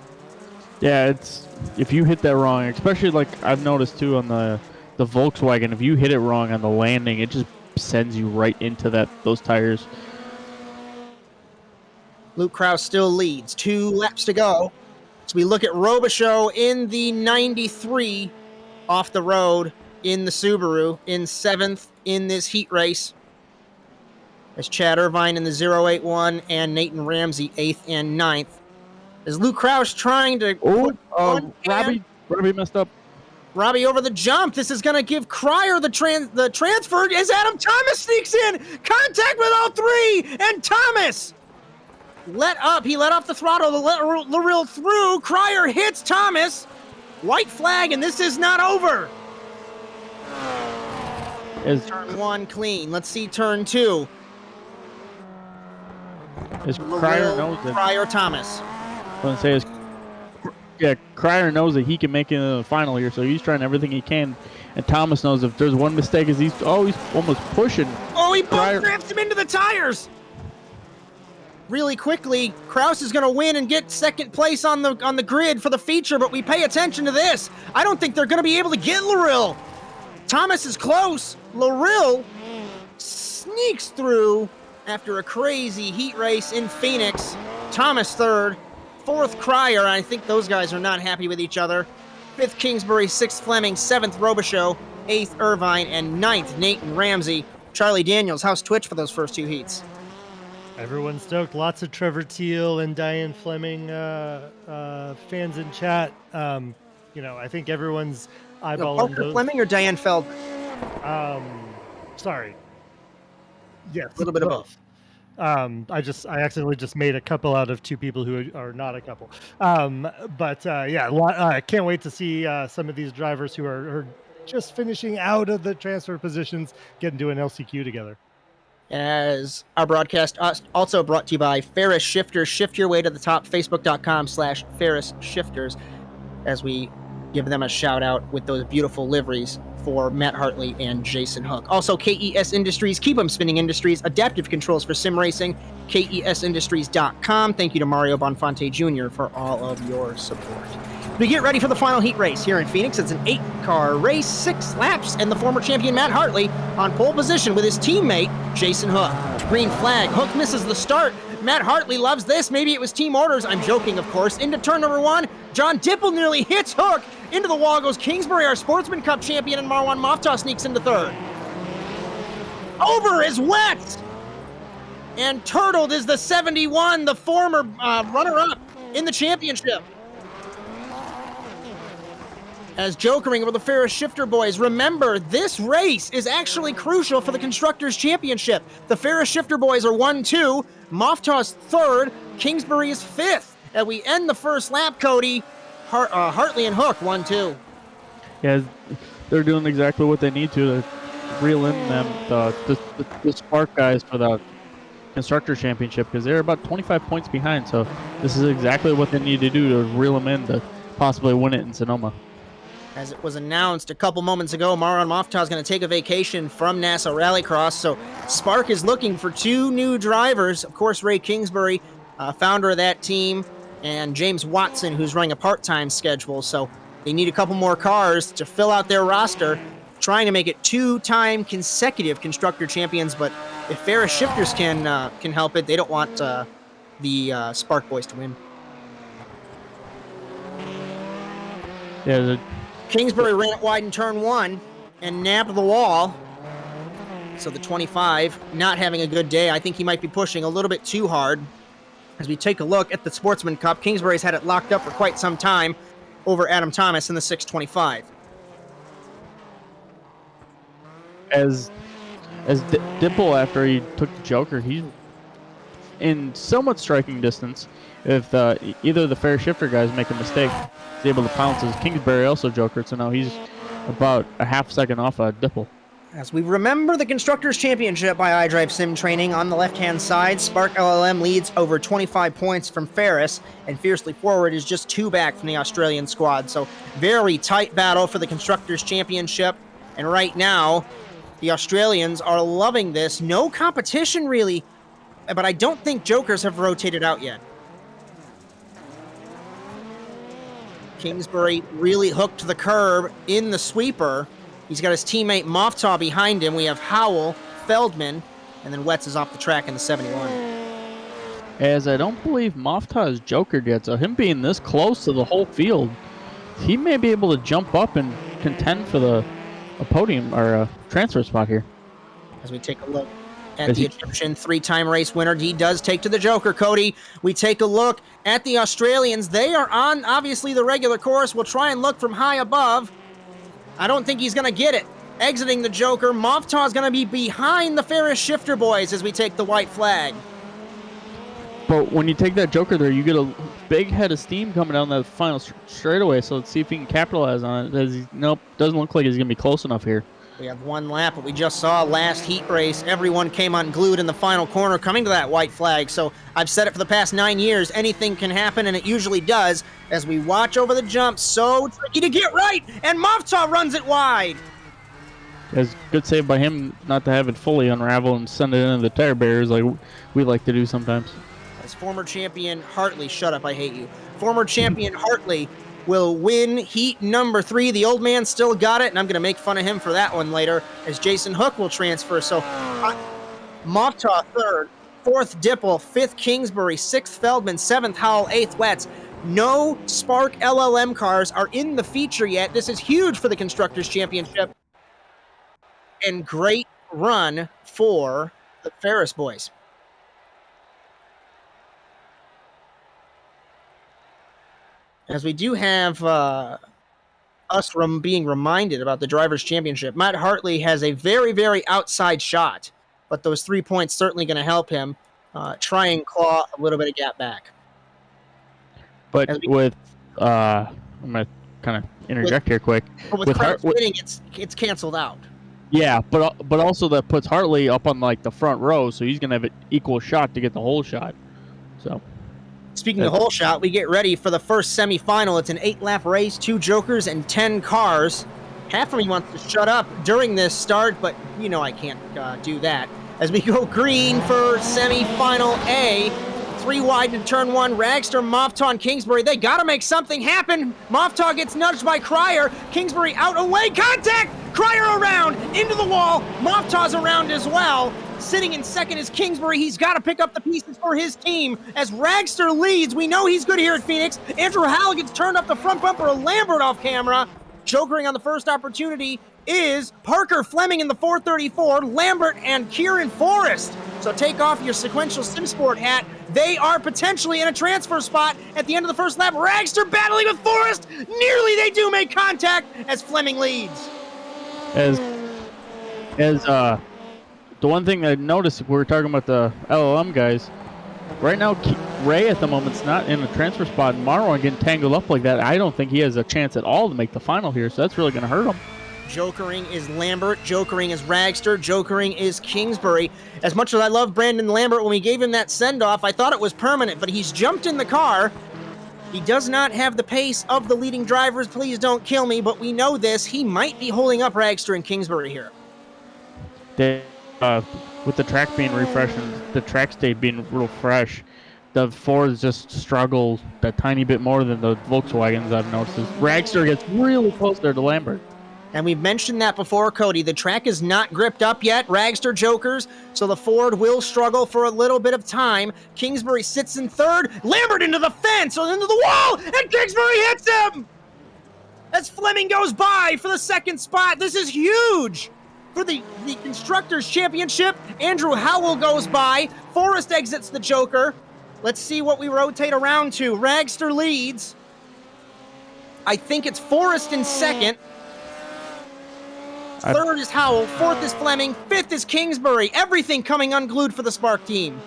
Yeah, it's if you hit that wrong, especially like I've noticed too on the Volkswagen, if you hit it wrong on the landing, it just sends you right into those tires. Luke Krause still leads. 2 laps to go. So we look at Robichaux in the 93 off the road in the Subaru, in 7th in this heat race. As Chad Irvine in the 081 and Nathan Ramsey 8th and 9th. Is Luke Krause trying to... Robbie messed up. Robbie over the jump. This is going to give Cryer the transfer as Adam Thomas sneaks in. Contact with all 3, and Thomas let up. He let off the throttle to let Larill through. Cryer hits Thomas. White flag, and this is not over. Turn 1 clean. Let's see turn 2. Is Cryer knows that? Cryer Thomas. I was going to say, Cryer knows that he can make it in the final here, so he's trying everything he can. And Thomas knows if there's one mistake, he's almost pushing. Oh, he both traps him into the tires. Really quickly, Krause is going to win and get second place on the grid for the feature, but we pay attention to this. I don't think they're going to be able to get Larill. Thomas is close. Larill sneaks through after a crazy heat race in Phoenix. Thomas third. 4th Cryer. I think those guys are not happy with each other. 5th Kingsbury, 6th Fleming, 7th Robichaux, 8th Irvine, and 9th Nathan Ramsey. Charlie Daniels, how's Twitch for those first 2 heats? Everyone's stoked. Lots of Trevor Teal and Diane Fleming fans in chat. I think everyone's eyeballing Parker Fleming or Diane Feld? Sorry. Yes, a little bit of both. I accidentally just made a couple out of 2 people who are not a couple. I can't wait to see some of these drivers who are just finishing out of the transfer positions get into an LCQ together. As our broadcast also brought to you by Ferris Shifters. Shift your way to the top, facebook.com/Ferris Shifters. As we give them a shout out with those beautiful liveries for Matt Hartley and Jason Hook. Also, KES Industries, Keep 'em Spinning Industries, adaptive controls for sim racing, KESindustries.com. Thank you to Mario Bonfante Jr. for all of your support. We get ready for the final heat race here in Phoenix. It's an 8-car race, 6 laps, and the former champion Matt Hartley on pole position with his teammate Jason Hook. Green flag, Hook misses the start. Matt Hartley loves this. Maybe it was team orders. I'm joking, of course. Into turn number 1, John Dipple nearly hits Hook. Into the wall goes Kingsbury, our Sportsman Cup champion, and Marwan Moftah sneaks into third. Over is Wet! And turtled is the 71, the former runner-up in the championship. As jokering over the Ferris Shifter boys, remember, this race is actually crucial for the Constructors Championship. The Ferris Shifter boys are 1-2, Moftah's 3rd, Kingsbury is 5th. And we end the first lap, Cody, Hartley and Hook 1-2. Yeah, they're doing exactly what they need to reel in them, the Spark guys for the Constructors Championship, because they're about 25 points behind. So this is exactly what they need to do to reel them in to possibly win it in Sonoma. As it was announced a couple moments ago, Marwan Moftah is going to take a vacation from NASA Rallycross, so Spark is looking for 2 new drivers. Of course, Ray Kingsbury, founder of that team, and James Watson, who's running a part-time schedule. So they need a couple more cars to fill out their roster, trying to make it 2-time consecutive Constructor Champions. But if Ferris Shifters can help it, they don't want the Spark boys to win. Yeah, Kingsbury ran it wide in turn 1 and nabbed the wall. So the 25 not having a good day. I think he might be pushing a little bit too hard. As we take a look at the Sportsman Cup, Kingsbury's had it locked up for quite some time over Adam Thomas in the 625. As Dipple, after he took the Joker, he's in somewhat striking distance. If either of the Fair Shifter guys make a mistake, he's able to pounce. As Kingsbury also jokered, so now he's about a half second off Dipple. As we remember the Constructors Championship by iDrive Sim Training, on the left-hand side, Spark LLM leads over 25 points from Ferris, and Fiercely Forward is just 2 back from the Australian squad. So very tight battle for the Constructors Championship, and right now, the Australians are loving this. No competition, really, but I don't think Jokers have rotated out yet. Kingsbury really hooked to the curb in the sweeper. He's got his teammate Moftah behind him. We have Howell, Feldman, and then Wetz is off the track in the 71. As I don't believe Moftah is jokered yet, so him being this close to the whole field, he may be able to jump up and contend for a podium or a transfer spot here. As we take a look at the Egyptian 3-time race winner, he does take to the Joker, Cody. We take a look at the Australians. They are on, obviously, the regular course. We'll try and look from high above. I don't think he's going to get it. Exiting the Joker, Moftah is going to be behind the Ferris Shifter boys as we take the white flag. But when you take that Joker there, you get a big head of steam coming down that final straightaway, so let's see if he can capitalize on it. Nope, doesn't look like he's going to be close enough here. We have 1 lap, but we just saw last heat race. Everyone came unglued in the final corner coming to that white flag. So I've said it for the past 9 years, anything can happen, and it usually does. As we watch over the jump, so tricky to get right, and Moftah runs it wide. It's good save by him not to have it fully unravel and send it into the tire barriers like we like to do sometimes. As former champion Hartley, shut up, I hate you. Former champion Hartley will win heat number 3. The old man still got it, and I'm going to make fun of him for that one later, as Jason Hook will transfer. So Moftah 3rd, 4th Dipple, 5th Kingsbury, 6th Feldman, 7th Howell, 8th Wetz. No Spark LLM cars are in the feature yet. This is huge for the Constructors Championship. And great run for the Ferris boys. As we do have us being reminded about the Drivers' Championship, Matt Hartley has a very, very outside shot, but those 3 points certainly going to help him try and claw a little bit of gap back. But with, I'm going to kind of interject here quick. But with winning, it's canceled out. Yeah, but also that puts Hartley up on like the front row, so he's going to have an equal shot to get the whole shot. So Speaking of hole shot, we get ready for the first semifinal. It's an 8-lap race, 2 jokers and 10 cars. Half of me wants to shut up during this start, but you know I can't do that. As we go green for semifinal A, 3 wide to turn 1, Ragster, Moftaw, and Kingsbury. They gotta make something happen. Moftaw gets nudged by Cryer. Kingsbury out away, contact! Cryer around, into the wall. Moftaw's around as well. Sitting in second is Kingsbury. He's got to pick up the pieces for his team. As Ragster leads, we know he's good here at Phoenix. Andrew Howell gets turned off the front bumper of Lambert off camera. Jokering on the first opportunity is Parker Fleming in the 434, Lambert and Kieran Forrest. So take off your sequential SimSport hat. They are potentially in a transfer spot at the end of the first lap. Ragster battling with Forrest. Nearly they do make contact as Fleming leads. As the one thing I noticed, we were talking about the LLM guys. Right now, Ray at the moment's not in a transfer spot, and Marwan getting tangled up like that. I don't think he has a chance at all to make the final here, so that's really going to hurt him. Jokering is Lambert, jokering is Ragster, jokering is Kingsbury. As much as I love Brandon Lambert, when we gave him that send-off, I thought it was permanent, but he's jumped in the car. He does not have the pace of the leading drivers. Please don't kill me, but we know this. He might be holding up Ragster and Kingsbury here. With the track being refreshed and the track state being real fresh, the Fords just struggle a tiny bit more than the Volkswagens, I've noticed. Ragster gets really close there to Lambert. And we've mentioned that before, Cody. The track is not gripped up yet. Ragster jokers, so the Ford will struggle for a little bit of time. Kingsbury sits in third. Lambert into the fence, or into the wall, and Kingsbury hits him! As Fleming goes by for the second spot. This is huge! For the Constructors Championship, Andrew Howell goes by. Forrest exits the joker. Let's see what we rotate around to. Ragster leads. I think it's Forrest in second. Third is Howell. Fourth is Fleming. Fifth is Kingsbury. Everything coming unglued for the Spark team.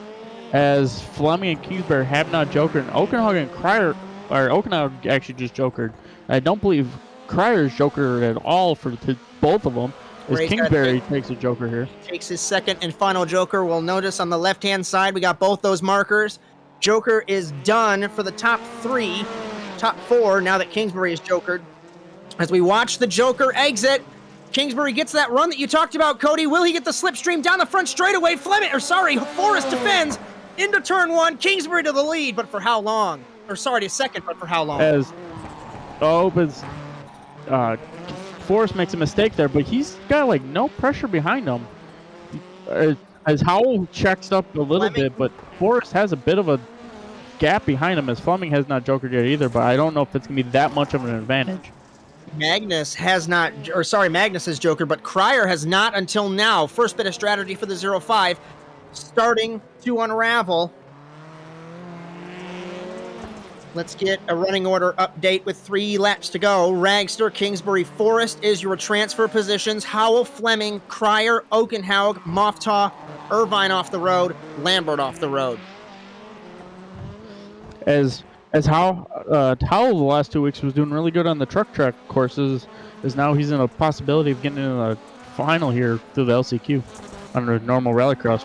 As Fleming and Kingsbury have not jokered, Oakenhog and Cryer, or Oakenhog actually just jokered. I don't believe Cryer's joker at all for both of them. As Kingsbury takes a joker here. Takes his second and final joker. We'll notice on the left-hand side, we got both those markers. Joker is done for the top 4, now that Kingsbury is jokered. As we watch the joker exit, Kingsbury gets that run that you talked about, Cody. Will he get the slipstream down the front straightaway? Forrest defends into turn 1. Kingsbury to the lead, but for how long? Or sorry, to second, but for how long? As Forrest makes a mistake there, but he's got like no pressure behind him. As Howell checks up a little bit, but Forrest has a bit of a gap behind him as Fleming has not jokered yet either, but I don't know if it's going to be that much of an advantage. Magnus has jokered, but Cryer has not until now. First bit of strategy for the 05, starting to unravel. Let's get a running order update with 3 laps to go. Ragster, Kingsbury, Forrest is your transfer positions. Howell, Fleming, Cryer, Oakenhaug, Moftaw, Irvine off the road, Lambert off the road. As Howell the last 2 weeks was doing really good on the truck track courses, is now he's in a possibility of getting in a final here through the LCQ under a normal rallycross.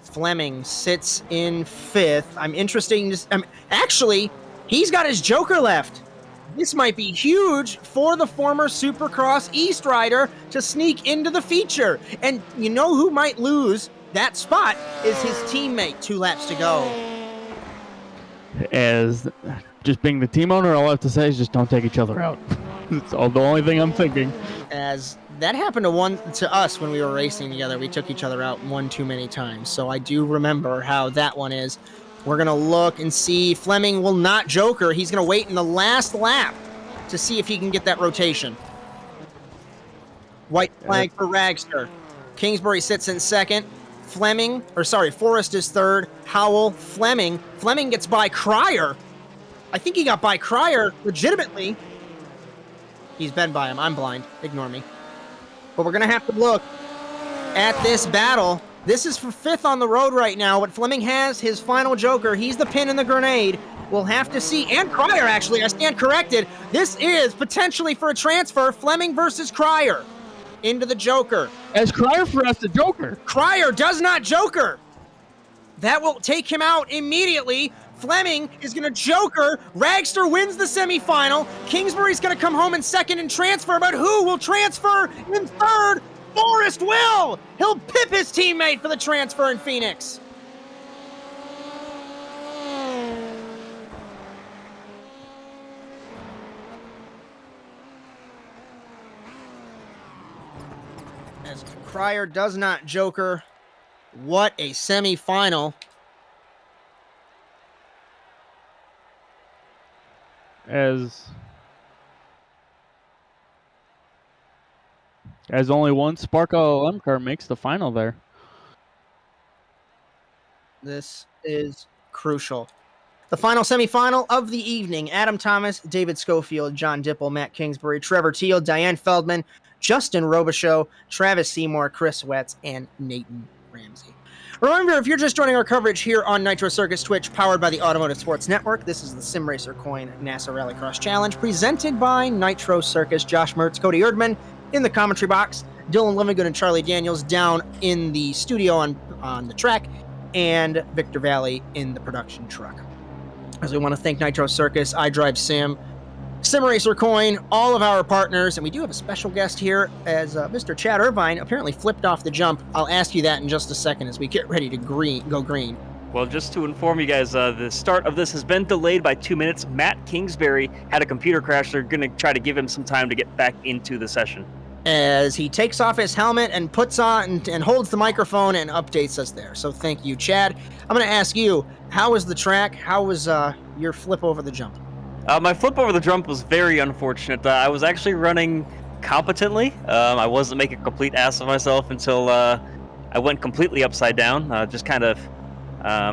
Fleming sits in 5th. Actually, he's got his joker left. This might be huge for the former Supercross East rider to sneak into the feature. And you know who might lose that spot is his teammate. 2 laps to go. As just being the team owner, all I have to say is just don't take each other out. That's the only thing I'm thinking. As that happened to us when we were racing together. We took each other out one too many times. So I do remember how that one is. We're going to look and see. Fleming will not joker. He's going to wait in the last lap to see if he can get that rotation. White flag for Ragster. Kingsbury sits in second. Forrest is third. Howell, Fleming. Fleming gets by Cryer. I think he got by Cryer legitimately. He's been by him. I'm blind. Ignore me. But we're going to have to look at this battle. This is for 5th on the road right now, but Fleming has his final joker. He's the pin in the grenade. We'll have to see. And Cryer, actually. I stand corrected. This is potentially for a transfer. Fleming versus Cryer. Into the joker. As Cryer for us, the joker. Cryer does not joker. That will take him out immediately. Fleming is going to joker. Ragster wins the semifinal. Kingsbury's going to come home in second and transfer, but who will transfer in third? Forrest will! He'll pip his teammate for the transfer in Phoenix. As Cryer does not joker. What a semifinal. As only one Sparkle LM car makes the final there. This is crucial. The final semifinal of the evening. Adam Thomas, David Schofield, John Dipple, Matt Kingsbury, Trevor Teal, Diane Feldman, Justin Robichaux, Travis Seymour, Chris Wetz, and Nathan Ramsey. Remember, if you're just joining our coverage here on Nitro Circus Twitch, powered by the Automotive Sports Network, this is the Simracer Coin NASA Rallycross Challenge, presented by Nitro Circus. Josh Mertz, Cody Erdmann in the commentary box, Dylan Livingston and Charlie Daniels down in the studio on the track, and Victor Vallee in the production truck. As we want to thank Nitro Circus, iDrive Sim, Simracer Coin, all of our partners, and we do have a special guest here as Mr. Chad Irvine apparently flipped off the jump. I'll ask you that in just a second as we get ready to go green. Well, just to inform you guys, the start of this has been delayed by 2 minutes. Matt Kingsbury had a computer crash. They're going to try to give him some time to get back into the session. As he takes off his helmet and puts on and holds the microphone and updates us there. So thank you, Chad. I'm going to ask you, how was the track? How was your flip over the jump? My flip over the jump was very unfortunate. I was actually running competently. I wasn't making a complete ass of myself until I went completely upside down. Just kind of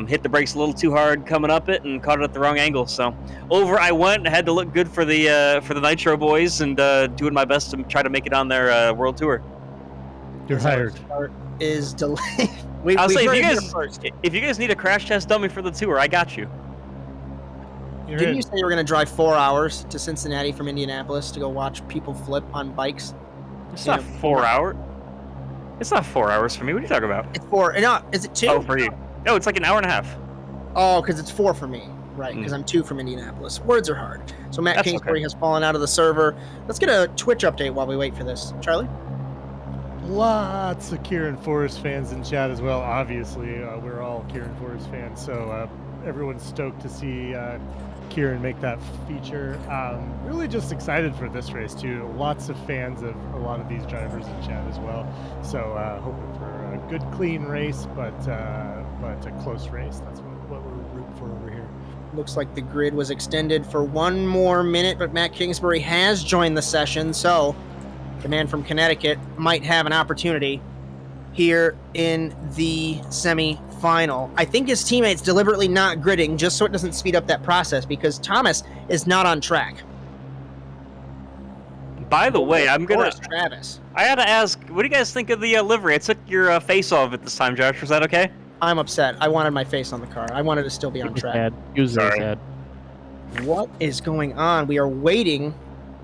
hit the brakes a little too hard coming up it and caught it at the wrong angle. So over I went. I had to look good for the Nitro boys and doing my best to try to make it on their world tour. You're hired. Start is delayed. I'll say if you guys need a crash test dummy for the tour, I got you. Didn't you say you were going to drive 4 hours to Cincinnati from Indianapolis to go watch people flip on bikes? It's not 4 hours. It's not 4 hours for me. What are you talking about? It's 4. No, is it 2? Oh, for you. No, it's like an hour and a half. Oh, because it's 4 for me. Right, because I'm 2 from Indianapolis. Words are hard. So Matt Kingsbury has fallen out of the server. Let's get a Twitch update while we wait for this. Charlie? Lots of Kieran Forrest fans in chat as well. Obviously, we're all Kieran Forrest fans, so everyone's stoked to see Kieran make that feature. Really just excited for this race too. Lots of fans of a lot of these drivers in chat as well. So hoping for a good, clean race, but a close race. That's what we're rooting for over here. Looks like the grid was extended for 1 more minute, but Matt Kingsbury has joined the session, so the man from Connecticut might have an opportunity here in the semi-final. I think his teammates deliberately not gridding just so it doesn't speed up that process because Thomas is not on track. By the way, Travis. I had to ask, what do you guys think of the livery? I took your face off it this time, Josh. Was that okay? I'm upset. I wanted my face on the car. I wanted to still be on track. Sorry. What is going on? We are waiting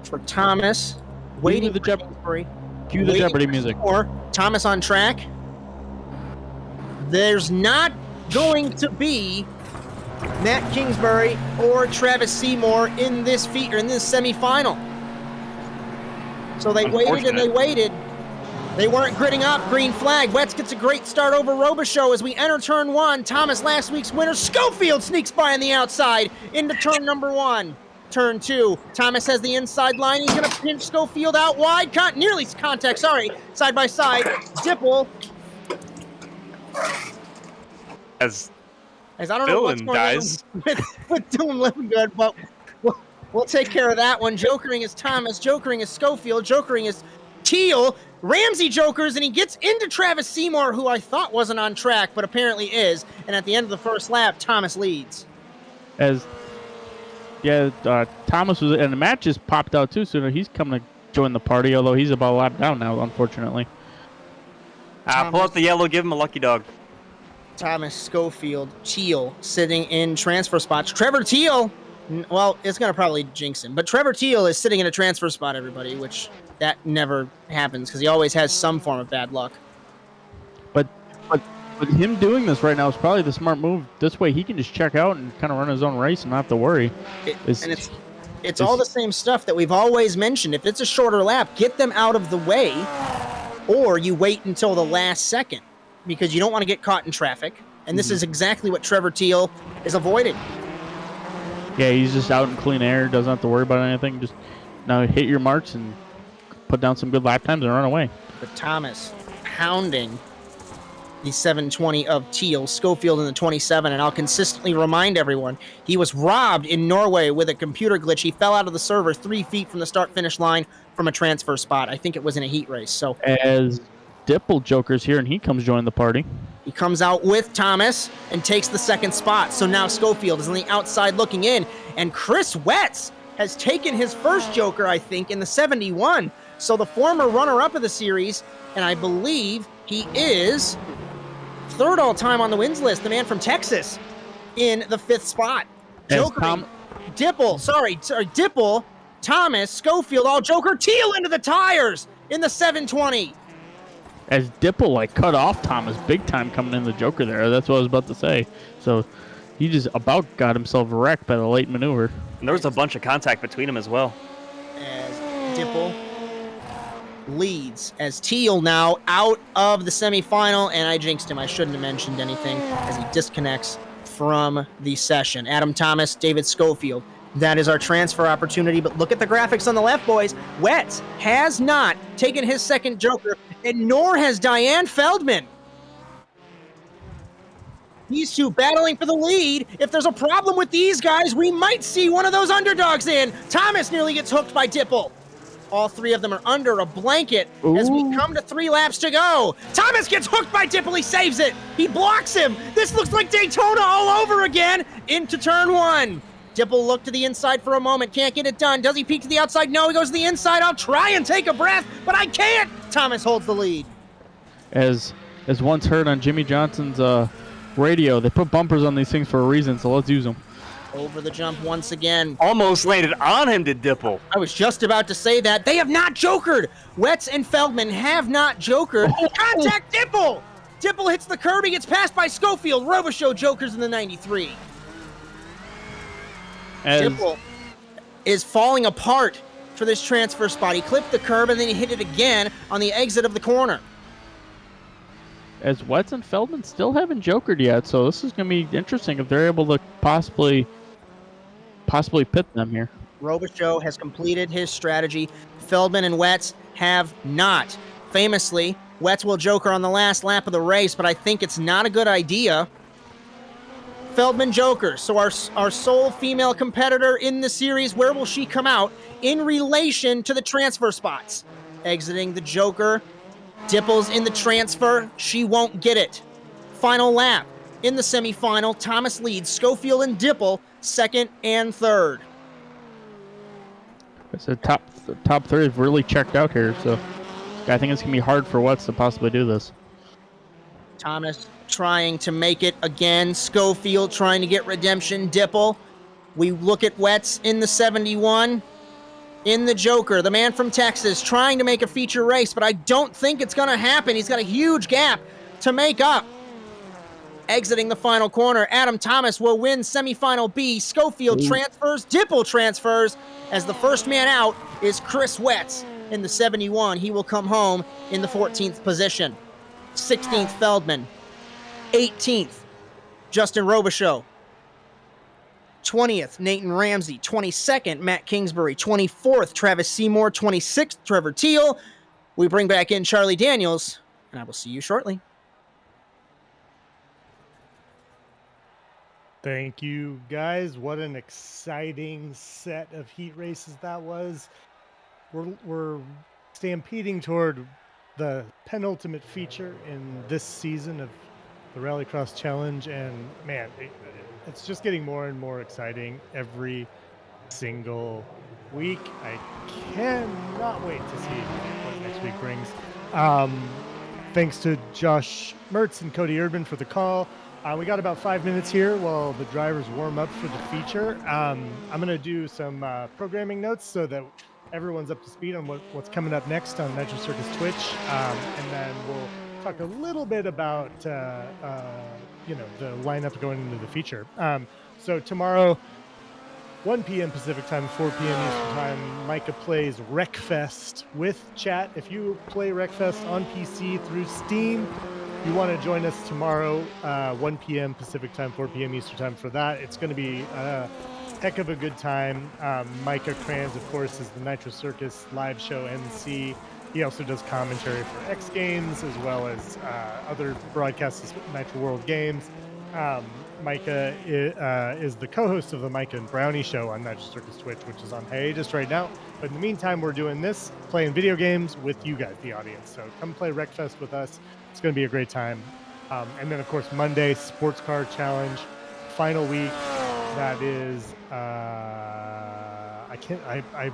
for Thomas. Waiting for Kingsbury. Cue the Jeopardy music. Or Thomas on track. There's not going to be Matt Kingsbury or Travis Seymour in this semifinal. So they waited and they waited. They weren't gritting up. Green flag. Wetz gets a great start over Robichaux as we enter turn 1. Thomas, last week's winner. Schofield sneaks by on the outside into turn number 1. Turn 2. Thomas has the inside line. He's going to pinch Schofield out wide. Nearly contact. Sorry. Side by side. Dipple. As I don't know what's going on with Dylan Livingston, but we'll take care of that one. Jokering is Thomas. Jokering is Schofield. Jokering is Teal. Ramsey jokers, and he gets into Travis Seymour, who I thought wasn't on track, but apparently is. And at the end of the first lap, Thomas leads. Thomas was, and the match just popped out too, so he's coming to join the party, although he's about a lap down now, unfortunately. Pull out the yellow, give him a lucky dog. Thomas, Schofield, Teal sitting in transfer spots. Trevor Teal, well, it's going to probably jinx him, but Trevor Teal is sitting in a transfer spot, everybody, which that never happens because he always has some form of bad luck. But But him doing this right now is probably the smart move. This way he can just check out and kind of run his own race and not have to worry. It's all the same stuff that we've always mentioned. If it's a shorter lap, get them out of the way, or you wait until the last second because you don't want to get caught in traffic. And this is exactly what Trevor Teal is avoiding. Yeah, he's just out in clean air, doesn't have to worry about anything. Just now hit your marks and put down some good lap times and run away. But Thomas hounding the 720 of Teal, Schofield in the 27, and I'll consistently remind everyone, he was robbed in Norway with a computer glitch. He fell out of the server 3 feet from the start-finish line from a transfer spot. I think it was in a heat race. So as Dipple Joker's here, and he comes join the party. He comes out with Thomas and takes the second spot. So now Schofield is on the outside looking in, and Chris Wetz has taken his first Joker, I think, in the 71. So the former runner-up of the series, and I believe he is third all-time on the wins list, the man from Texas, in the 5th spot. Joker, Dipple, Thomas, Schofield, all Joker, Teal into the tires in the 720. As Dipple cut off Thomas big time coming in the Joker there. That's what I was about to say. So he just about got himself wrecked by the late maneuver. And there was a bunch of contact between them as well. As Dipple leads, as Teal now out of the semifinal, and I jinxed him. I shouldn't have mentioned anything as he disconnects from the session. Adam Thomas, David Schofield. That is our transfer opportunity, but look at the graphics on the left, boys. Wetz has not taken his second Joker, and nor has Diane Feldman. These two battling for the lead. If there's a problem with these guys, we might see one of those underdogs in. Thomas nearly gets hooked by Dipple. All three of them are under a blanket as we come to 3 laps to go. Thomas gets hooked by Dipple. He saves it. He blocks him. This looks like Daytona all over again into turn 1. Dipple looked to the inside for a moment. Can't get it done. Does he peek to the outside? No, he goes to the inside. I'll try and take a breath, but I can't. Thomas holds the lead. As once heard on Jimmy Johnson's radio, they put bumpers on these things for a reason, so let's use them. Over the jump once again. Almost landed on him, did Dipple. I was just about to say that. They have not jokered. Wetz and Feldman have not jokered. Contact Dipple! Dipple hits the curb. He gets passed by Schofield. Robichaux jokers in the 93. Dipple is falling apart for this transfer spot. He clipped the curb and then he hit it again on the exit of the corner. As Wetz and Feldman still haven't jokered yet, so this is going to be interesting if they're able to possibly pit them here. Robichaux has completed his strategy. Feldman and Wetz have not. Famously, Wetz will joker on the last lap of the race, but I think it's not a good idea. Feldman jokers. So our sole female competitor in the series, where will she come out in relation to the transfer spots? Exiting the joker. Dipple's in the transfer. She won't get it. Final lap. In the semifinal, Thomas leads Schofield and Dipple second and third. So the top three have really checked out here, so I think it's going to be hard for Wetz to possibly do this. Thomas trying to make it again. Schofield trying to get redemption. Dipple. We look at Wetz in the 71. In the Joker, the man from Texas trying to make a feature race, but I don't think it's going to happen. He's got a huge gap to make up. Exiting the final corner, Adam Thomas will win semifinal B. Schofield transfers, Dipple transfers, as the first man out is Chris Wetz in the 71. He will come home in the 14th position. 16th, Feldman. 18th, Justin Robichaux. 20th, Nathan Ramsey. 22nd, Matt Kingsbury. 24th, Travis Seymour. 26th, Trevor Teal. We bring back in Charlie Daniels, and I will see you shortly. Thank you, guys. What an exciting set of heat races that was. We're stampeding toward the penultimate feature in this season of the Rallycross Challenge, and man, it's just getting more and more exciting every single week. I cannot wait to see what next week brings. Thanks to Josh Mertz and Cody Erdmann for the call. We got about 5 minutes here while the drivers warm up for the feature. I'm going to do some programming notes so that everyone's up to speed on what's coming up next on Nitro Circus Twitch, and then we'll talk a little bit about you know, the lineup going into the feature. So tomorrow, 1 p.m. Pacific time, 4 p.m. Eastern time, Micah plays Wreckfest with chat. If you play Wreckfest on PC through Steam, you want to join us tomorrow, 1 p.m. Pacific time, 4 p.m. Eastern time for that. It's going to be a heck of a good time. Micah Kranz, of course, is the Nitro Circus live show MC. He also does commentary for X Games as well as other broadcasts with Nitro World Games. Micah is the co-host of the Micah and Brownie show on Nitro Circus Twitch, which is on hiatus right now. But in the meantime, we're doing this, playing video games with you guys, the audience. So come play Wreckfest with us. It's going to be a great time. And then, of course, Monday, Sports Car Challenge, final week. That is, I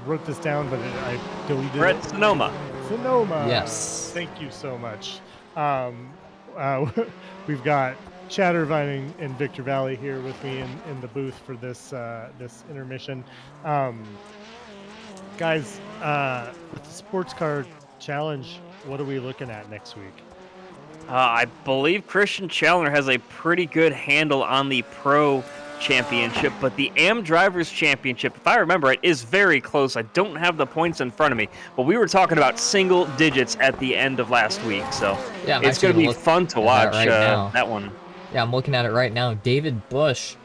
wrote this down, but I deleted We're it. at Sonoma. Sonoma. Yes. Thank you so much. We've got Chad Irvine and Victor Vallee here with me in the booth for this this intermission. Guys, with the Sports Car Challenge, what are we looking at next week? I believe Christian Chandler has a pretty good handle on the Pro Championship, but the AM Drivers Championship, if I remember it, is very close. I don't have the points in front of me, but we were talking about single digits at the end of last week, so Yeah, I'm it's going to actually be fun to at watch that right now. that one. Yeah, I'm looking at it right now. David Bush,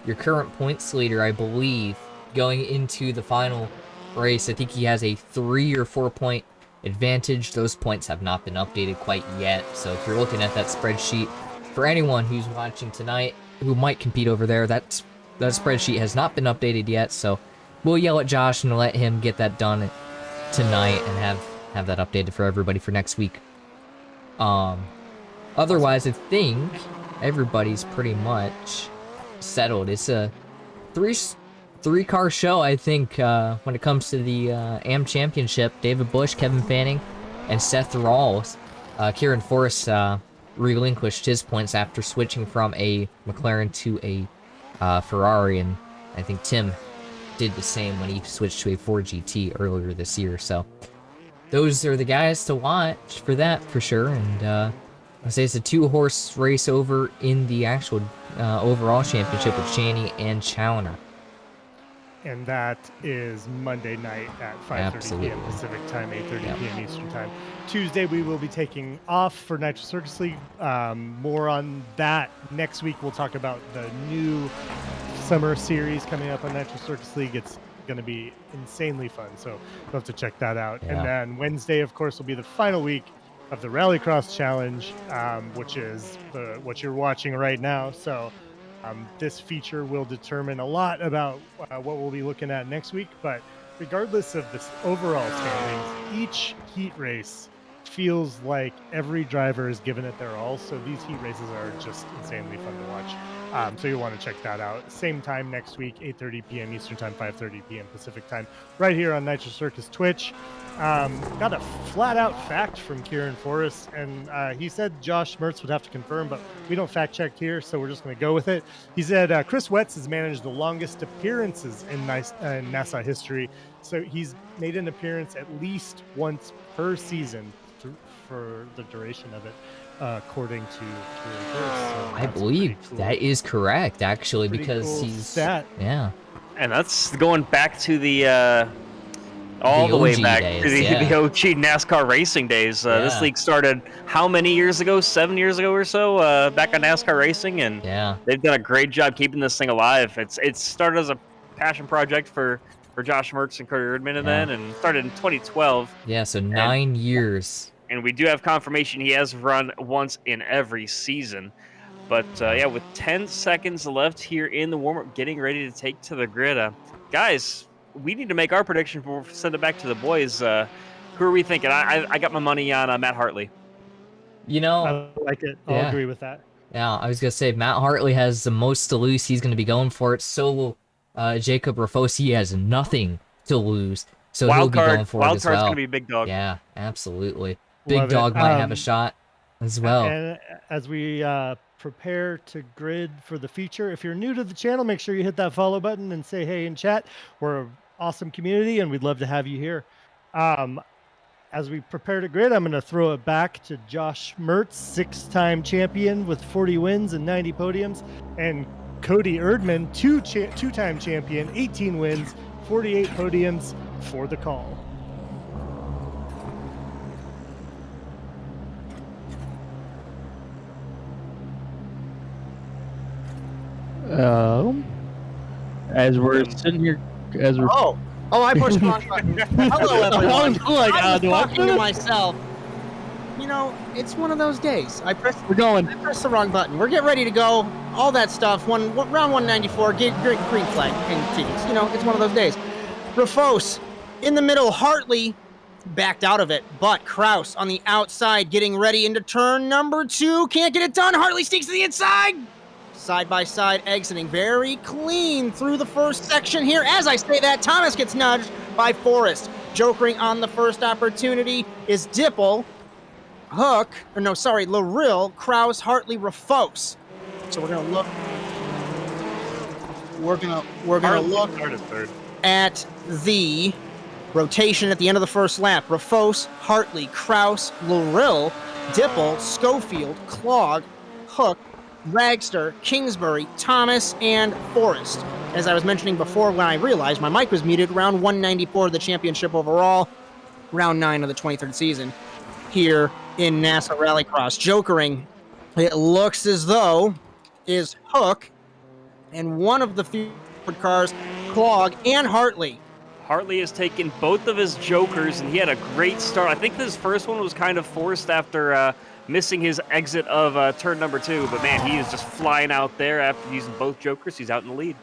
your current points leader, I believe, going into the final race. I think he has a 3 or 4 point advantage. Those points have not been updated quite yet. So if you're looking at that spreadsheet, for anyone who's watching tonight who might compete over there, that spreadsheet has not been updated yet. So we'll yell at Josh and let him get that done tonight and have that updated for everybody for next week. Otherwise, I think everybody's pretty much settled. It's a three-car show, I think, when it comes to the AM Championship. David Bush, Kevin Fanning, and Seth Rawls. Kieran Forrest relinquished his points after switching from a McLaren to a Ferrari, and I think Tim did the same when he switched to a Ford GT earlier this year. So those are the guys to watch for that, for sure. And I say it's a 2-horse race over in the actual overall championship with Chaney and Chaloner. And that is Monday night at 5:30 p.m. Pacific time, 8:30 p.m. Eastern time. Tuesday, we will be taking off for Nitro Circus League. More on that next week. We'll talk about the new summer series coming up on Nitro Circus League. It's going to be insanely fun, so you'll have to check that out. Yeah. And then Wednesday, of course, will be the final week of the Rallycross Challenge, which is what you're watching right now. So this feature will determine a lot about what we'll be looking at next week. But regardless of this overall standings, each heat race feels like every driver is giving it their all. So these heat races are just insanely fun to watch. So you'll want to check that out. Same time next week, 8:30 p.m. Eastern time, 5:30 p.m. Pacific time, right here on Nitro Circus Twitch. Got a flat-out fact from Kieran Forrest, and he said Josh Mertz would have to confirm, but we don't fact-check here, so we're just going to go with it. He said Chris Wetz has managed the longest appearances in NASA history, so he's made an appearance at least once per season for the duration of it, according to Kieran Forrest. So I believe that is correct, actually, Pretty because cool he's stat. yeah. And that's going back to the all The the way OG back days, to the yeah. OG NASCAR racing days. This Yeah. league started how many years ago? 7 years ago or so, back on NASCAR racing, and Yeah. they've done a great job keeping this thing alive. It started as a passion project for Josh Mertz and Cody Erdmann, and Yeah. then and started in 2012. Yeah, so 9 years. And we do have confirmation he has run once in every season. But yeah, with 10 seconds left here in the warm-up, getting ready to take to the grid. Guys, we need to make our prediction before we send it back to the boys. Who are we thinking? I got my money on Matt Hartley. You know, I like it. I'll Yeah. agree with that. yeah, I was going to say, Matt Hartley has the most to lose. He's going to be going for it. So will Jacob Rafosi. He has nothing to lose. So he'll be going for it Wild as card's well. going to be a big dog. Yeah, absolutely. Big Love it. Dog might have a shot as well. And as we prepare to grid for the feature, if you're new to the channel, make sure you hit that follow button and say hey in chat. We're an awesome community, and we'd love to have you here. As we prepare to grid, I'm going to throw it back to Josh Mertz, 6-time champion with 40 wins and 90 podiums, and Cody Erdmann, two-time champion, 18 wins, 48 podiums, for the call. As we're sitting here, as we're Oh, I pushed the wrong button. Hello, everyone. I was like, I was do I talking to myself. You know, it's one of those days. We're going. I pressed the wrong button. We're getting ready to go. All that stuff. Round 194. Green flag in Phoenix. You know, it's one of those days. Rafos in the middle. Hartley backed out of it, but Kraus on the outside getting ready into turn number 2. Can't get it done. Hartley sneaks to the inside. Side by side exiting very clean through the first section here. As I say that, Thomas gets nudged by Forrest. Jokering on the first opportunity is Dipple, Hook, or no, sorry, Larill, Kraus, Hartley, Rafos. So we're gonna look. We're gonna look at the rotation at the end of the first lap. Rafos, Hartley, Kraus, Larill, Dipple, Schofield, Clog, Hook, Dragster, Kingsbury, Thomas, and Forrest. As I was mentioning before, when I realized my mic was muted, round 194 of the championship overall, round 9 of the 23rd season here in NASA Rallycross. Jokering, it looks as though, is Hook, and one of the few cars, Clog, and Hartley. Hartley has taken both of his jokers, and he had a great start. I think his first one was kind of forced after missing his exit of turn number 2, but man, he is just flying out there after using both jokers. He's out in the lead.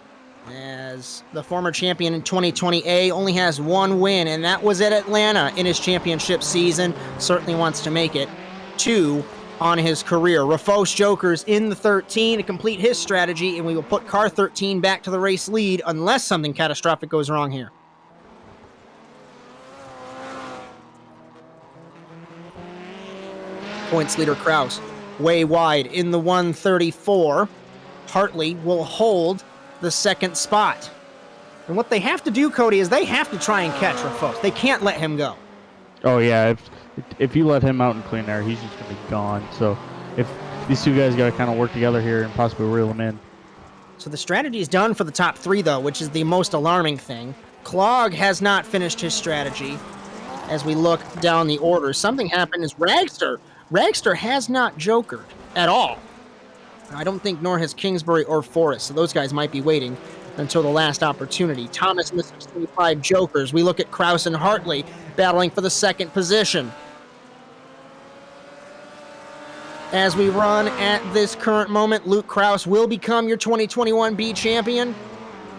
As the former champion in 2020A only has 1 win, and that was at Atlanta in his championship season. Certainly wants to make it 2 on his career. Rafos jokers in the 13 to complete his strategy, and we will put car 13 back to the race lead unless something catastrophic goes wrong here. Points leader Kraus way wide in the 134. Hartley will hold the second spot. And what they have to do, Cody, is they have to try and catch Rafos. They can't let him go. Oh yeah, if you let him out in clean air, he's just gonna be gone. So if these two guys got to kind of work together here and possibly reel him in. So the strategy is done for the top 3, though, which is the most alarming thing. Clog has not finished his strategy. As we look down the order, something happened is Ragster has not jokered at all. I don't think nor has Kingsbury or Forrest, so those guys might be waiting until the last opportunity. Thomas misses 25 jokers. We look at Kraus and Hartley battling for the second position. As we run at this current moment, Luke Kraus will become your 2021B champion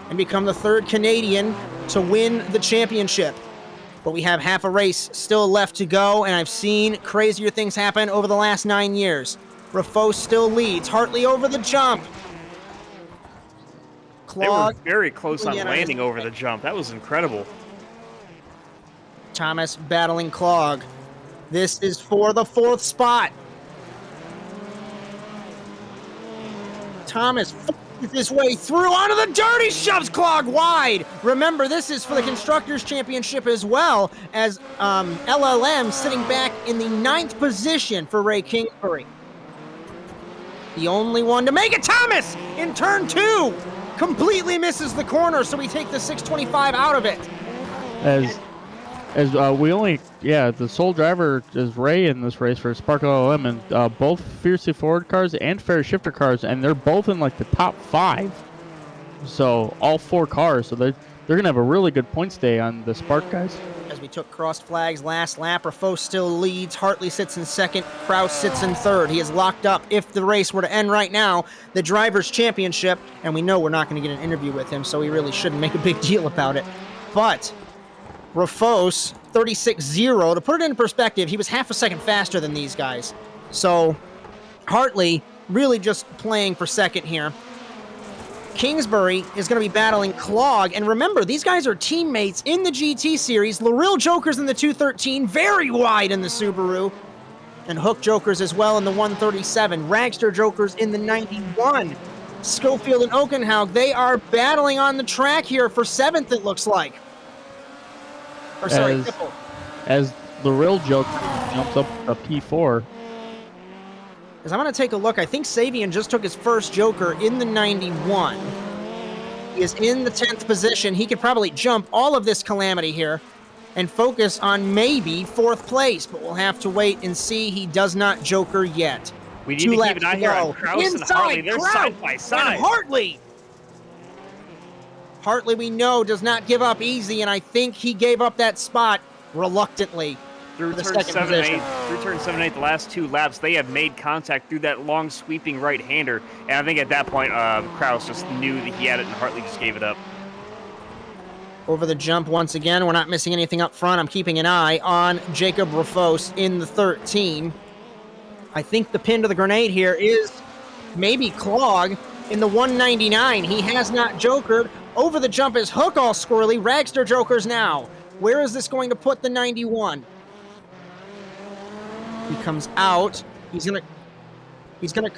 and become the 3rd Canadian to win the championship. But we have half a race still left to go, and I've seen crazier things happen over the last 9 years. Rafos still leads. Hartley over the jump. Clog, they were very close on landing over the jump. That was incredible. Thomas battling Clog. This is for the 4th spot. Thomas his way through onto the dirt. He shoves Clog wide. Remember, this is for the Constructors Championship as well, as LLM sitting back in the 9th position for Ray Kingsbury. The only one to make it, Thomas, in turn 2. Completely misses the corner, so we take the 625 out of it. The sole driver is Ray in this race for Sparkle LLM, and both Fiercely Forward cars and Fair Shifter cars, and they're both in like the top 5. So all 4 cars, so they're gonna have a really good points day on the Spark guys. As we took crossed flags last lap, Rafos still leads. Hartley sits in 2nd. Kraus sits in 3rd. He is locked up if the race were to end right now. The Drivers' Championship, and we know we're not going to get an interview with him, so we really shouldn't make a big deal about it. But Rafos, 36-0. To put it in perspective, he was half a second faster than these guys. So Hartley really just playing for 2nd here. Kingsbury is going to be battling Clog. And remember, these guys are teammates in the GT Series. Larill jokers in the 213, very wide in the Subaru. And Hook jokers as well in the 137. Ragster jokers in the 91. Schofield and Okenhaug, they are battling on the track here for 7th, it looks like. Or sorry, Dipple. As the real Joker jumps up a P4. As I'm going to take a look, I think Savian just took his first Joker in the 91. He is in the 10th position. He could probably jump all of this calamity here and focus on maybe 4th place, but we'll have to wait and see. He does not Joker yet. We need to keep an eye here on Kraus and Hartley. They're side by side. And Hartley! Hartley, we know, does not give up easy, and I think he gave up that spot reluctantly. Through turn 7 and 8, the last 2 laps, they have made contact through that long sweeping right-hander. And I think at that point, Kraus just knew that he had it, and Hartley just gave it up. Over the jump once again. We're not missing anything up front. I'm keeping an eye on Jacob Rafos in the 13. I think the pin to the grenade here is maybe Clog in the 199. He has not jokered. Over the jump is Hook all squirrely. Ragster jokers now. Where is this going to put the 91? He comes out. He's gonna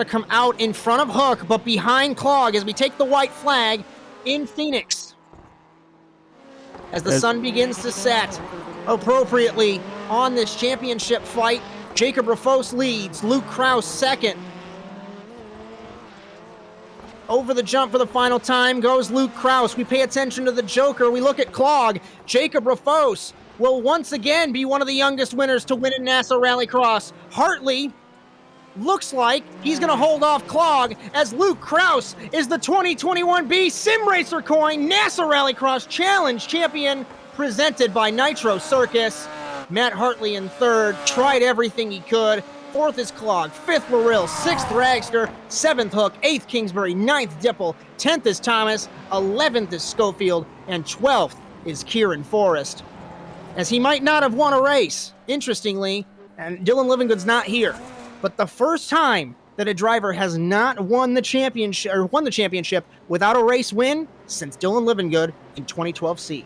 come out in front of Hook, but behind Clog as we take the white flag in Phoenix. As the sun begins to set appropriately on this championship fight, Jacob Rafos leads, Luke Kraus second. Over the jump for the final time goes Luke Kraus. We pay attention to the Joker. We look at Clog. Jacob Rafos will once again be one of the youngest winners to win in NASA Rallycross. Hartley looks like he's going to hold off Clog as Luke Kraus is the 2021B Simracer coin NASA Rallycross Challenge champion presented by Nitro Circus. Matt Hartley in 3rd, tried everything he could. 4th is Clog, 5th Larill, 6th Ragster, 7th Hook, 8th Kingsbury, 9th Dipple, 10th is Thomas, 11th is Schofield, and 12th is Kieran Forrest. As he might not have won a race, interestingly, and Dylan Livingood's not here, but the first time that a driver has not won the championship without a race win since Dylan Livingood in 2012C.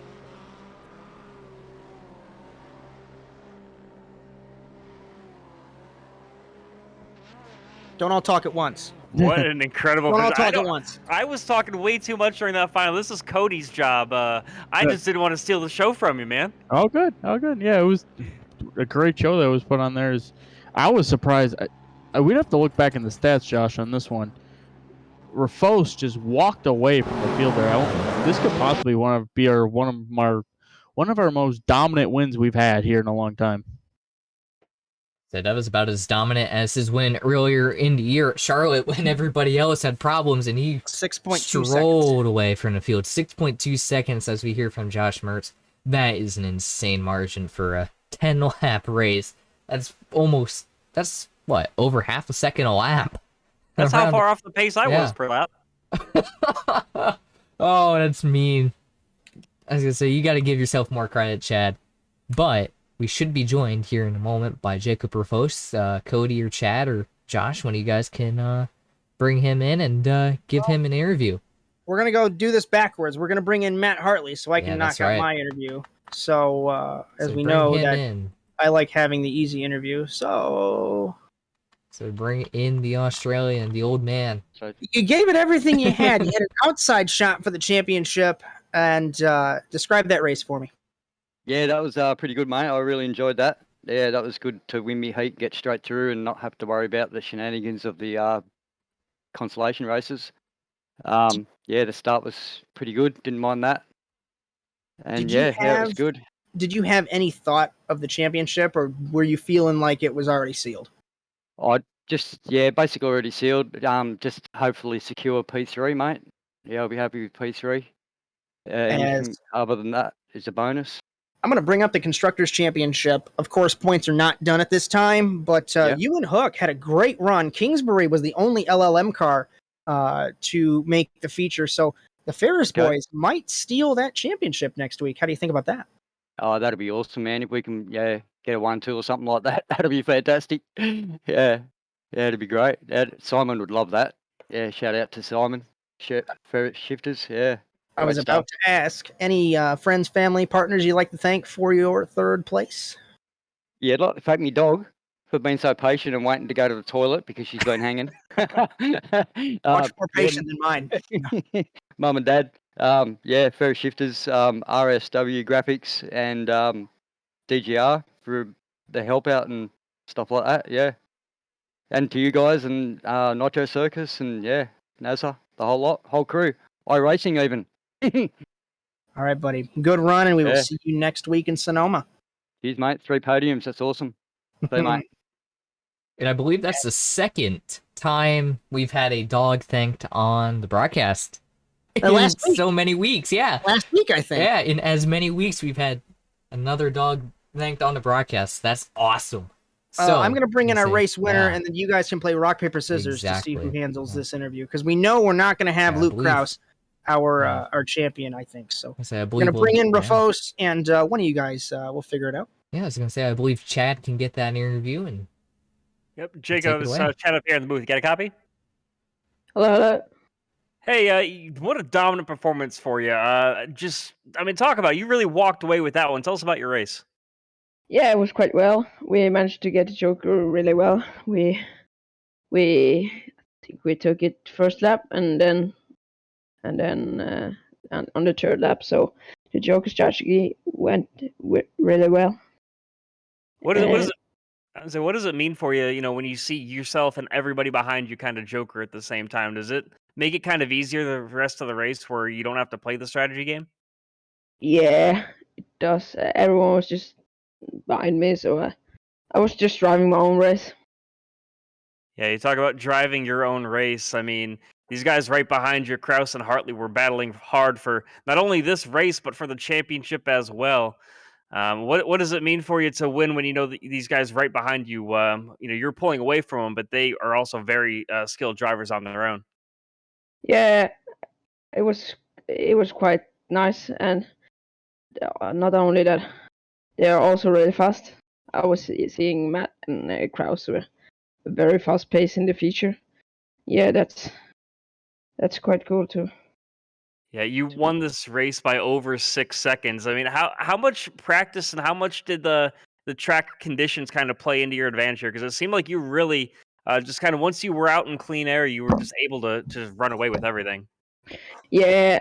Don't all talk at once. What an incredible... Don't all talk at once. I was talking way too much during that final. This is Cody's job. I just didn't want to steal the show from you, man. Oh, good. Oh, good. Yeah, it was a great show that was put on there. I was surprised. We'd have to look back in the stats, Josh, on this one. Rafos just walked away from the field there. This could possibly be one of our most dominant wins we've had here in a long time. So that was about as dominant as his win earlier in the year at Charlotte when everybody else had problems and he 6.2 strolled away from the field. 6.2 seconds as we hear from Josh Mertz. That is an insane margin for a 10-lap race. That's what, over half a second a lap? That's how far off the pace I was per lap. Oh, that's mean. I was going to say, you got to give yourself more credit, Chad. But we should be joined here in a moment by Jacob Rafos, Cody or Chad or Josh, when you guys can bring him in and give him an interview. We're going to go do this backwards. We're going to bring in Matt Hartley so I can knock out my interview. So, as we know, I like having the easy interview. So bring in the Australian, the old man. You gave it everything you had. You had an outside shot for the championship. And describe that race for me. Yeah, that was pretty good, mate. I really enjoyed that. Yeah, that was good to win me heat, get straight through, and not have to worry about the shenanigans of the consolation races. Yeah, the start was pretty good. Didn't mind that. And it was good. Did you have any thought of the championship, or were you feeling like it was already sealed? Basically already sealed. Just hopefully secure P3, mate. Yeah, I'll be happy with P3. Anything other than that is a bonus. I'm going to bring up the Constructors Championship. Of course, points are not done at this time, but you and Hook had a great run. Kingsbury was the only LLM car to make the feature, so the Ferris boys might steal that championship next week. How do you think about that? Oh, that'd be awesome, man. If we can get a 1-2 or something like that, that'd be fantastic. Yeah, it'd be great. Simon would love that. Yeah, shout out to Simon. Ferret Shifters, yeah. I was about to ask, any friends, family, partners you'd like to thank for your 3rd place? Yeah, I'd like to thank my dog for being so patient and waiting to go to the toilet because she's been hanging. Much more patient than mine. Mum and Dad, Ferry Shifters, RSW Graphics, and DGR for the help out and stuff like that. Yeah, and to you guys and Nitro Circus and yeah, NASA, the whole lot, whole crew, iRacing even. All right, buddy. Good run, and we will Yeah. see you next week in Sonoma. Cheers, mate. 3 podiums. That's awesome. See you, mate. And I believe that's the second time we've had a dog thanked on the broadcast. In last week. so many weeks, yeah. Last week, I think. Yeah, in as many weeks we've had another dog thanked on the broadcast. That's awesome. So I'm going to bring in our race winner, yeah. and then you guys can play rock, paper, scissors to see who Exactly. handles this interview. Because we know we're not going to have Yeah, I Luke believe- Krause, our champion, I think. So I say, I we're believe going to bring in we'll- Rafos, and one of you guys will figure it out. Yeah, I was gonna say I believe Chad can get that interview and Yep, take Jacob it is away. chat up here in the booth. You got a copy? Hello, hello. Hey, what a dominant performance for you. Talk about it. You really walked away with that one. Tell us about your race. Yeah, it was quite well. We managed to get the Joker really well. We think we took it first lap and then on the third lap. So the Joker strategy went really well. What does it mean for you? You know, when you see yourself and everybody behind you kind of Joker at the same time, does it make it kind of easier the rest of the race where you don't have to play the strategy game? Yeah, it does. Everyone was just behind me, so I was just driving my own race. Yeah, you talk about driving your own race. I mean, these guys right behind you, Kraus and Hartley, were battling hard for not only this race but for the championship as well. What does it mean for you to win when you know that these guys right behind you? You're pulling away from them, but they are also very skilled drivers on their own. Yeah, it was quite nice, and not only that, they are also really fast. I was seeing Matt and Kraus were very fast pace in the feature. Yeah, that's quite cool too. Yeah, you won this race by over 6 seconds. I mean, how much practice and how much did the track conditions kind of play into your advantage here? Because it seemed like you really just kind of once you were out in clean air, you were just able to just run away with everything. Yeah,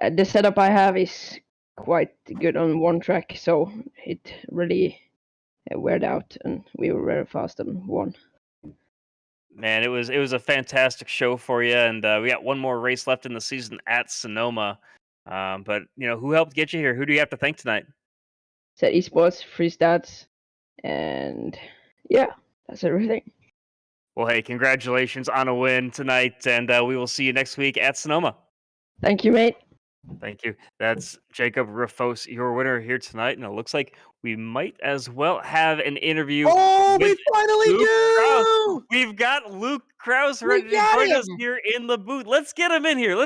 the setup I have is quite good on one track, so it really weared out, and we were very fast and won. Man, it was a fantastic show for you, and we got one more race left in the season at Sonoma. But who helped get you here? Who do you have to thank tonight? Set esports, free stats, and yeah, that's everything. Well, hey, congratulations on a win tonight, and we will see you next week at Sonoma. Thank you, mate. Thank you. That's Jacob Rafos, your winner here tonight, and it looks like we might as well have an interview. Oh, we with finally Luke Krause. do! We've got Luke Krause We ready to got join us him! here in the booth. Let's get him in here.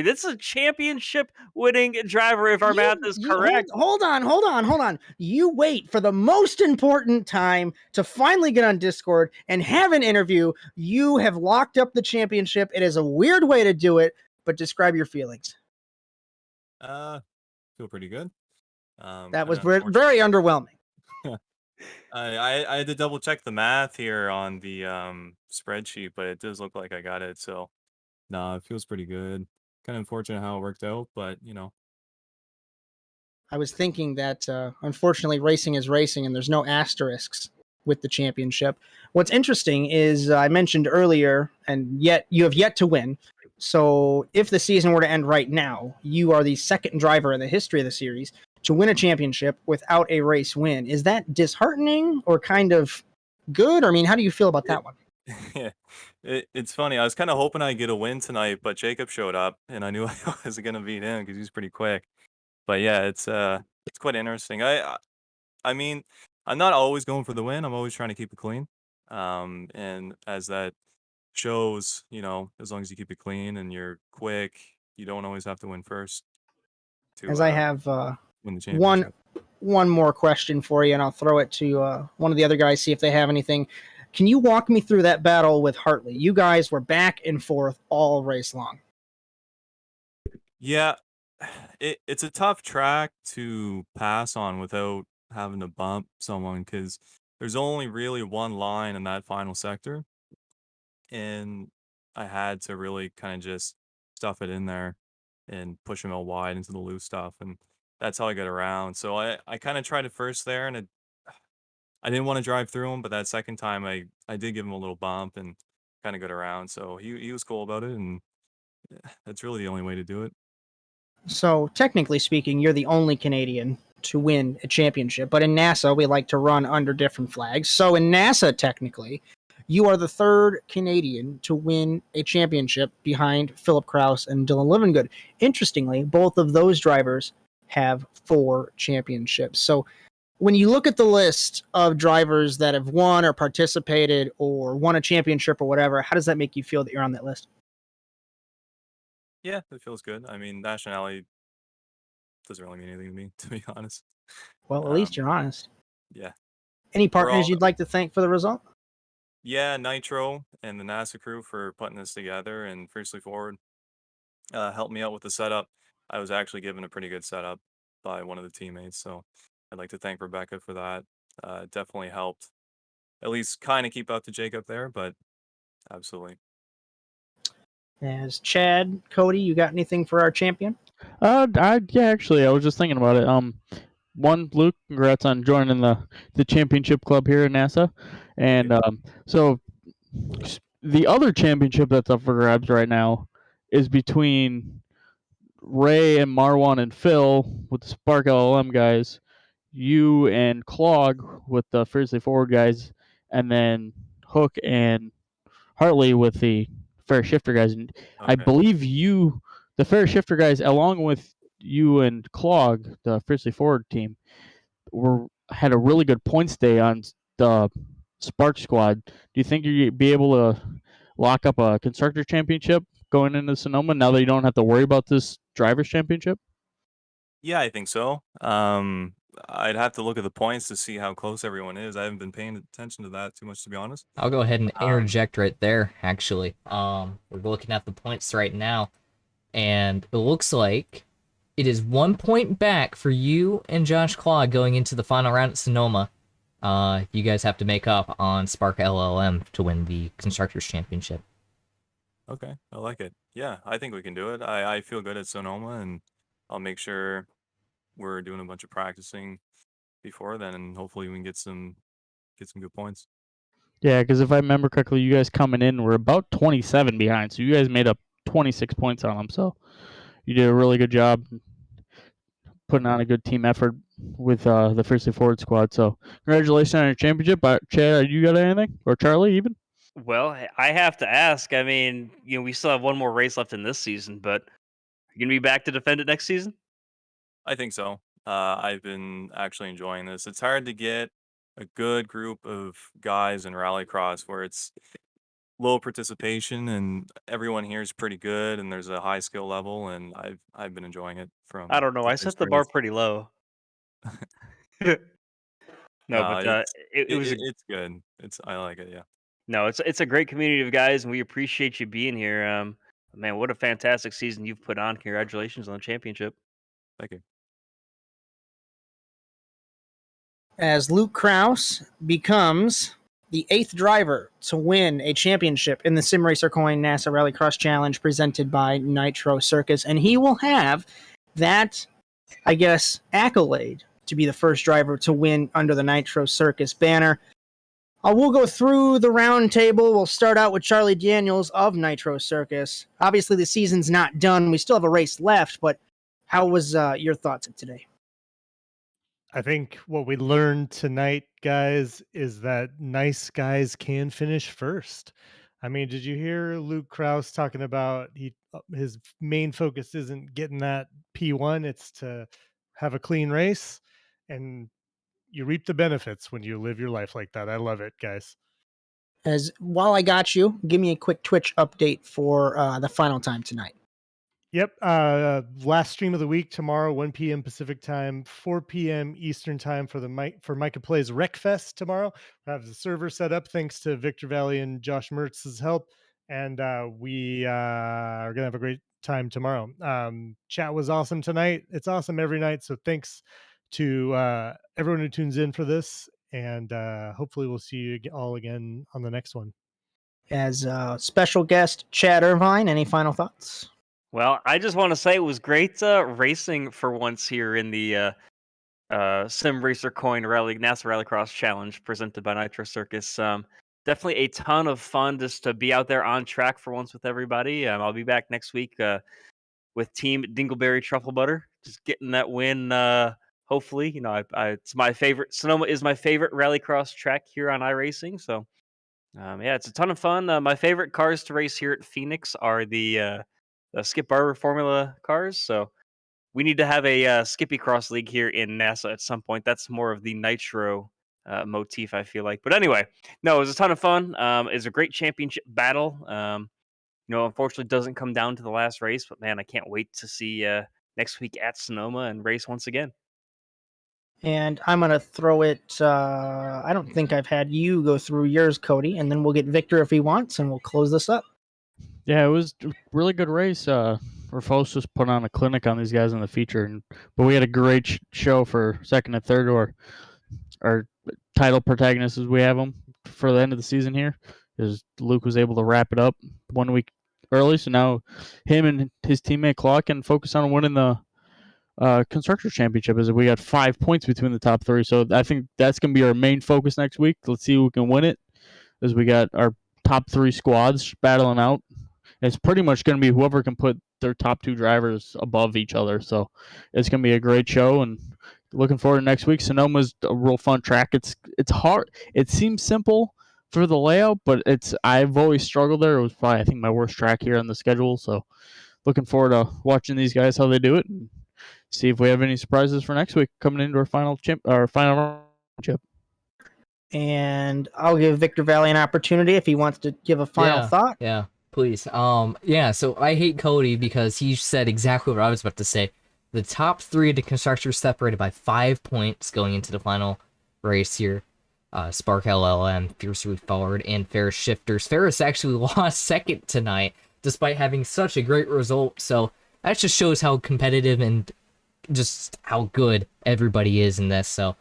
This is a championship-winning driver, if our math is correct. Hold on. You wait for the most important time to finally get on Discord and have an interview. You have locked up the championship. It is a weird way to do it, but describe your feelings. Feel pretty good. That was unfortunately- very underwhelming. I had to double check the math here on the spreadsheet, but it does look like I got it. So, no, it feels pretty good. Kind of unfortunate how it worked out, but I was thinking that unfortunately racing is racing and there's no asterisks with the championship. What's interesting is I mentioned earlier, and yet you have yet to win. So if the season were to end right now, you are the second driver in the history of the series to win a championship without a race win. Is that disheartening or kind of good? Or, I mean, how do you feel about that one? yeah, it's funny. I was kind of hoping I'd get a win tonight, but Jacob showed up, and I knew I was gonna beat him because he's pretty quick. But yeah, it's quite interesting. I mean, I'm not always going for the win. I'm always trying to keep it clean. And as that shows, as long as you keep it clean and you're quick, you don't always have to win first. As I have win the championship. one more question for you, and I'll throw it to one of the other guys, see if they have anything. Can you walk me through that battle with Hartley? You guys were back and forth all race long. Yeah, it's a tough track to pass on without having to bump someone because there's only really one line in that final sector. And I had to really kind of just stuff it in there and push him out wide into the loose stuff. And that's how I got around. So I kind of tried it first there, and I didn't want to drive through him, but that second time I did give him a little bump and kind of got around. So he was cool about it, and that's really the only way to do it. So technically speaking, you're the only Canadian to win a championship, but in NASA we like to run under different flags. So in NASA, technically, you are the third Canadian to win a championship behind Philip Kraus and Dylan Livengood. Interestingly, both of those drivers have 4 championships. So when you look at the list of drivers that have won or participated or won a championship or whatever, how does that make you feel that you're on that list? Yeah, it feels good. I mean, nationality doesn't really mean anything to me, to be honest. Well, at least you're honest. Yeah. Any We're partners all- you'd like to thank for the result? Yeah, Nitro and the NASA crew for putting this together, and Fiercely Forward helped me out with the setup. I was actually given a pretty good setup by one of the teammates, so I'd like to thank Rebecca for that. It definitely helped at least kind of keep up to Jacob there, but absolutely. As Chad, Cody, you got anything for our champion? Actually, I was just thinking about it. One, Luke, congrats on joining the championship club here in NASA, and so the other championship that's up for grabs right now is between Ray and Marwan and Phil with the Spark LLM guys, you and Clog with the Fiercely Forward guys, and then Hook and Hartley with the Fair Shifter guys. And I believe you, the Fair Shifter guys, along with you and Clog, the Fiercely Forward team, had a really good points day on the Spark squad. Do you think you'd be able to lock up a Constructors Championship going into Sonoma now that you don't have to worry about this Drivers Championship? Yeah, I think so. I'd have to look at the points to see how close everyone is. I haven't been paying attention to that too much, to be honest. I'll go ahead and interject right there, actually. We're looking at the points right now, and it looks like it is 1 point back for you and Josh Claw going into the final round at Sonoma. You guys have to make up on Spark LLM to win the Constructors Championship. Okay, I like it. Yeah, I think we can do it. I feel good at Sonoma, and I'll make sure we're doing a bunch of practicing before then, and hopefully we can get some good points. Yeah, because if I remember correctly, you guys coming in were about 27 behind, so you guys made up 26 points on them. So you did a really good job putting on a good team effort with the Fiercely Forward squad. So congratulations on your championship. Chad, you got anything? Or Charlie, even? Well, I have to ask. I mean, we still have one more race left in this season, but are you gonna be back to defend it next season? I think so. I've been actually enjoying this. It's hard to get a good group of guys in Rallycross where it's low participation and everyone here is pretty good and there's a high skill level, and I've been enjoying it from I don't know. the I first set the bar race. pretty low. No, but it was it's good. I like it. Yeah. no, it's a great community of guys, and we appreciate you being here. Man, what a fantastic season you've put on! Congratulations on the championship. Thank you. As Luke Kraus becomes the 8th driver to win a championship in the Simracer Coin NASA Rallycross Challenge presented by Nitro Circus, and he will have that, I guess, accolade to be the first driver to win under the Nitro Circus banner. We'll go through the round table. We'll start out with Charlie Daniels of Nitro Circus. Obviously, the season's not done. We still have a race left, but how was your thoughts of today? I think what we learned tonight, guys, is that nice guys can finish first. I mean, did you hear Luke Kraus talking about his main focus isn't getting that P1, it's to have a clean race, and you reap the benefits when you live your life like that. I love it, guys. As while I got you, give me a quick Twitch update for the final time tonight. Yep. Last stream of the week tomorrow, 1 p.m. Pacific time, 4 p.m. Eastern time for Micah Plays Wreckfest tomorrow. We have the server set up thanks to Victor Vallee and Josh Mertz's help, and we are gonna have a great time tomorrow. Chat was awesome tonight. It's awesome every night. So thanks to everyone who tunes in for this, and hopefully we'll see you all again on the next one. As special guest Chad Irvine, any final thoughts? Well, I just want to say it was great racing for once here in the Simracer Coin Rally NASA Rallycross Challenge presented by Nitro Circus. Definitely a ton of fun just to be out there on track for once with everybody. I'll be back next week with Team Dingleberry Truffle Butter, just getting that win. Hopefully, it's my favorite. Sonoma is my favorite Rallycross track here on iRacing. So, yeah, it's a ton of fun. My favorite cars to race here at Phoenix are the Skip Barber Formula cars. So we need to have a Skippy Cross League here in NASA at some point. That's more of the Nitro motif, I feel like. But anyway, no, it was a ton of fun. It's a great championship battle. Unfortunately, doesn't come down to the last race. But man, I can't wait to see next week at Sonoma and race once again. And I'm going to throw it. I don't think I've had you go through yours, Cody, and then we'll get Victor if he wants, and we'll close this up. Yeah, it was a really good race. Rufos just put on a clinic on these guys in the feature, but we had a great show for second and third, or our title protagonists as we have them for the end of the season here. Is Luke was able to wrap it up 1 week early, so now him and his teammate Claw can focus on winning the Constructors Championship, as we got 5 points between the top three. So I think that's going to be our main focus next week. Let's see who can win it, as we got our top three squads battling out. It's pretty much going to be whoever can put their top two drivers above each other. So it's going to be a great show, and looking forward to next week. Sonoma's a real fun track. It's hard. It seems simple for the layout, but I've always struggled there. It was probably, I think, my worst track here on the schedule. So looking forward to watching these guys, how they do it, and see if we have any surprises for next week coming into our final championship. And I'll give Victor Vallee an opportunity if he wants to give a final thought. Yeah, please. So I hate Cody because he said exactly what I was about to say. The top three of the constructors separated by 5 points going into the final race here. Spark LLM, Fiercely Forward, and Ferris Shifters. Ferris actually lost second tonight, despite having such a great result. So that just shows how competitive and just how good everybody is in this. So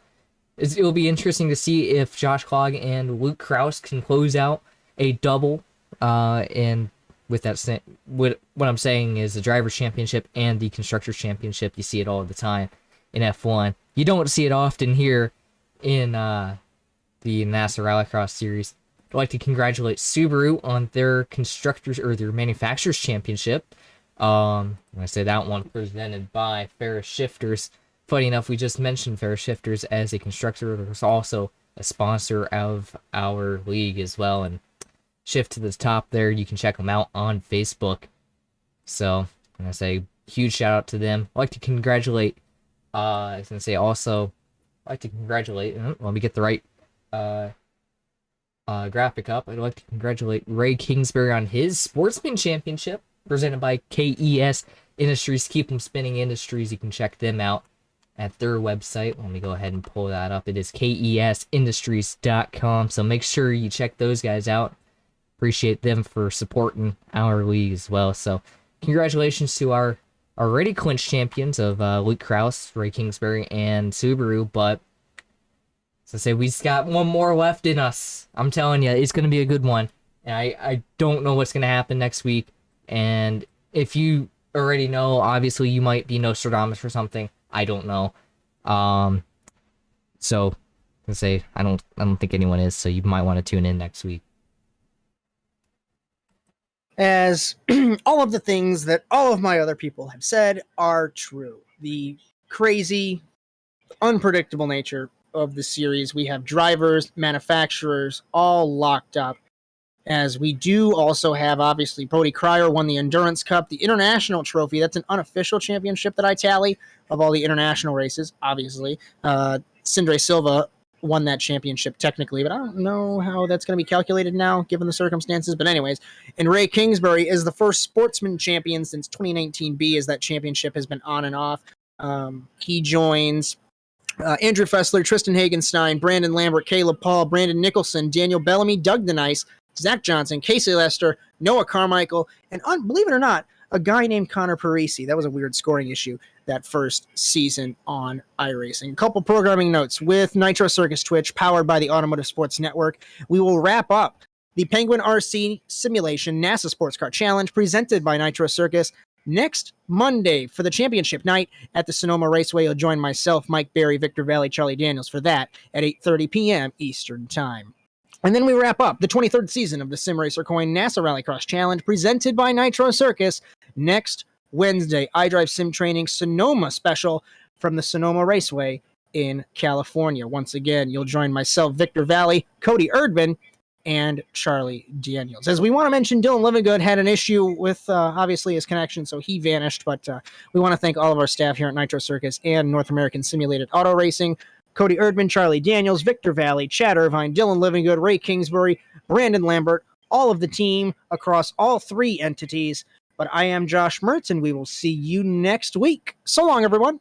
it'll be interesting to see if Josh Clogg and Luke Kraus can close out a double. And with that, what I'm saying is the Drivers' Championship and the Constructors' Championship. You see it all the time in F1. You don't see it often here in the NASA Rallycross Series. I'd like to congratulate Subaru on their Constructors or their Manufacturers' Championship. I say that one presented by Ferris Shifters. Funny enough, we just mentioned Ferris Shifters as a constructor. There's also a sponsor of our league as well. And shift to the top there, you can check them out on Facebook. So I'm gonna say huge shout out to them. I'd like to congratulate. I was gonna say also, I'd like to congratulate. Let me get the right graphic up. I'd like to congratulate Ray Kingsbury on his Sportsman Championship, presented by KES Industries. Keep them Spinning Industries. You can check them out at their website. Let me go ahead and pull that up. It is kesindustries.com. So make sure you check those guys out. Appreciate them for supporting our league as well. So congratulations to our already clinched champions of Luke Kraus, Ray Kingsbury, and Subaru. But so say we've got one more left in us. I'm telling you, it's going to be a good one. And I don't know what's going to happen next week. And if you already know, obviously you might be Nostradamus or something. I don't know. So let's say I don't think anyone is. So you might want to tune in next week. As all of the things that all of my other people have said are true. The crazy, unpredictable nature of the series. We have drivers, manufacturers, all locked up. As we do also have, obviously, Brody Cryer won the Endurance Cup, the International Trophy. That's an unofficial championship that I tally of all the international races, obviously. Sindre Silva won that championship technically, but I don't know how that's going to be calculated now, given the circumstances. But anyways, and Ray Kingsbury is the first sportsman champion since 2019B, as that championship has been on and off. He joins Andrew Fessler, Tristan Hagenstein, Brandon Lambert, Caleb Paul, Brandon Nicholson, Daniel Bellamy, Doug Denice, Zach Johnson, Casey Lester, Noah Carmichael, and believe it or not, a guy named Connor Parisi. That was a weird scoring issue that first season on iRacing. A couple programming notes. With Nitro Circus Twitch, powered by the Automotive Sports Network, we will wrap up the Penguin RC Simulation NASA Sports Car Challenge presented by Nitro Circus Next Monday for the championship night at the Sonoma Raceway, you'll join myself, Mike Berry, Victor Vallee, Charley Daniels for that at 8:30 p.m. Eastern Time. And then we wrap up the 23rd season of the Simracer Coin NASA Rallycross Challenge presented by Nitro Circus next Wednesday. iDrive Sim Training Sonoma special from the Sonoma Raceway in California. Once again, you'll join myself, Victor Vallee, Cody Erdmann, and Charley Daniels. As we want to mention, Dylan Livingood had an issue with, obviously, his connection, so he vanished, but we want to thank all of our staff here at Nitro Circus and North American Simulated Auto Racing. Cody Erdmann, Charley Daniels, Victor Vallee, Chad Irvine, Dylan Livingood, Ray Kingsbury, Brandon Lambert, all of the team across all three entities. But I am Josh Mertz, and we will see you next week. So long, everyone.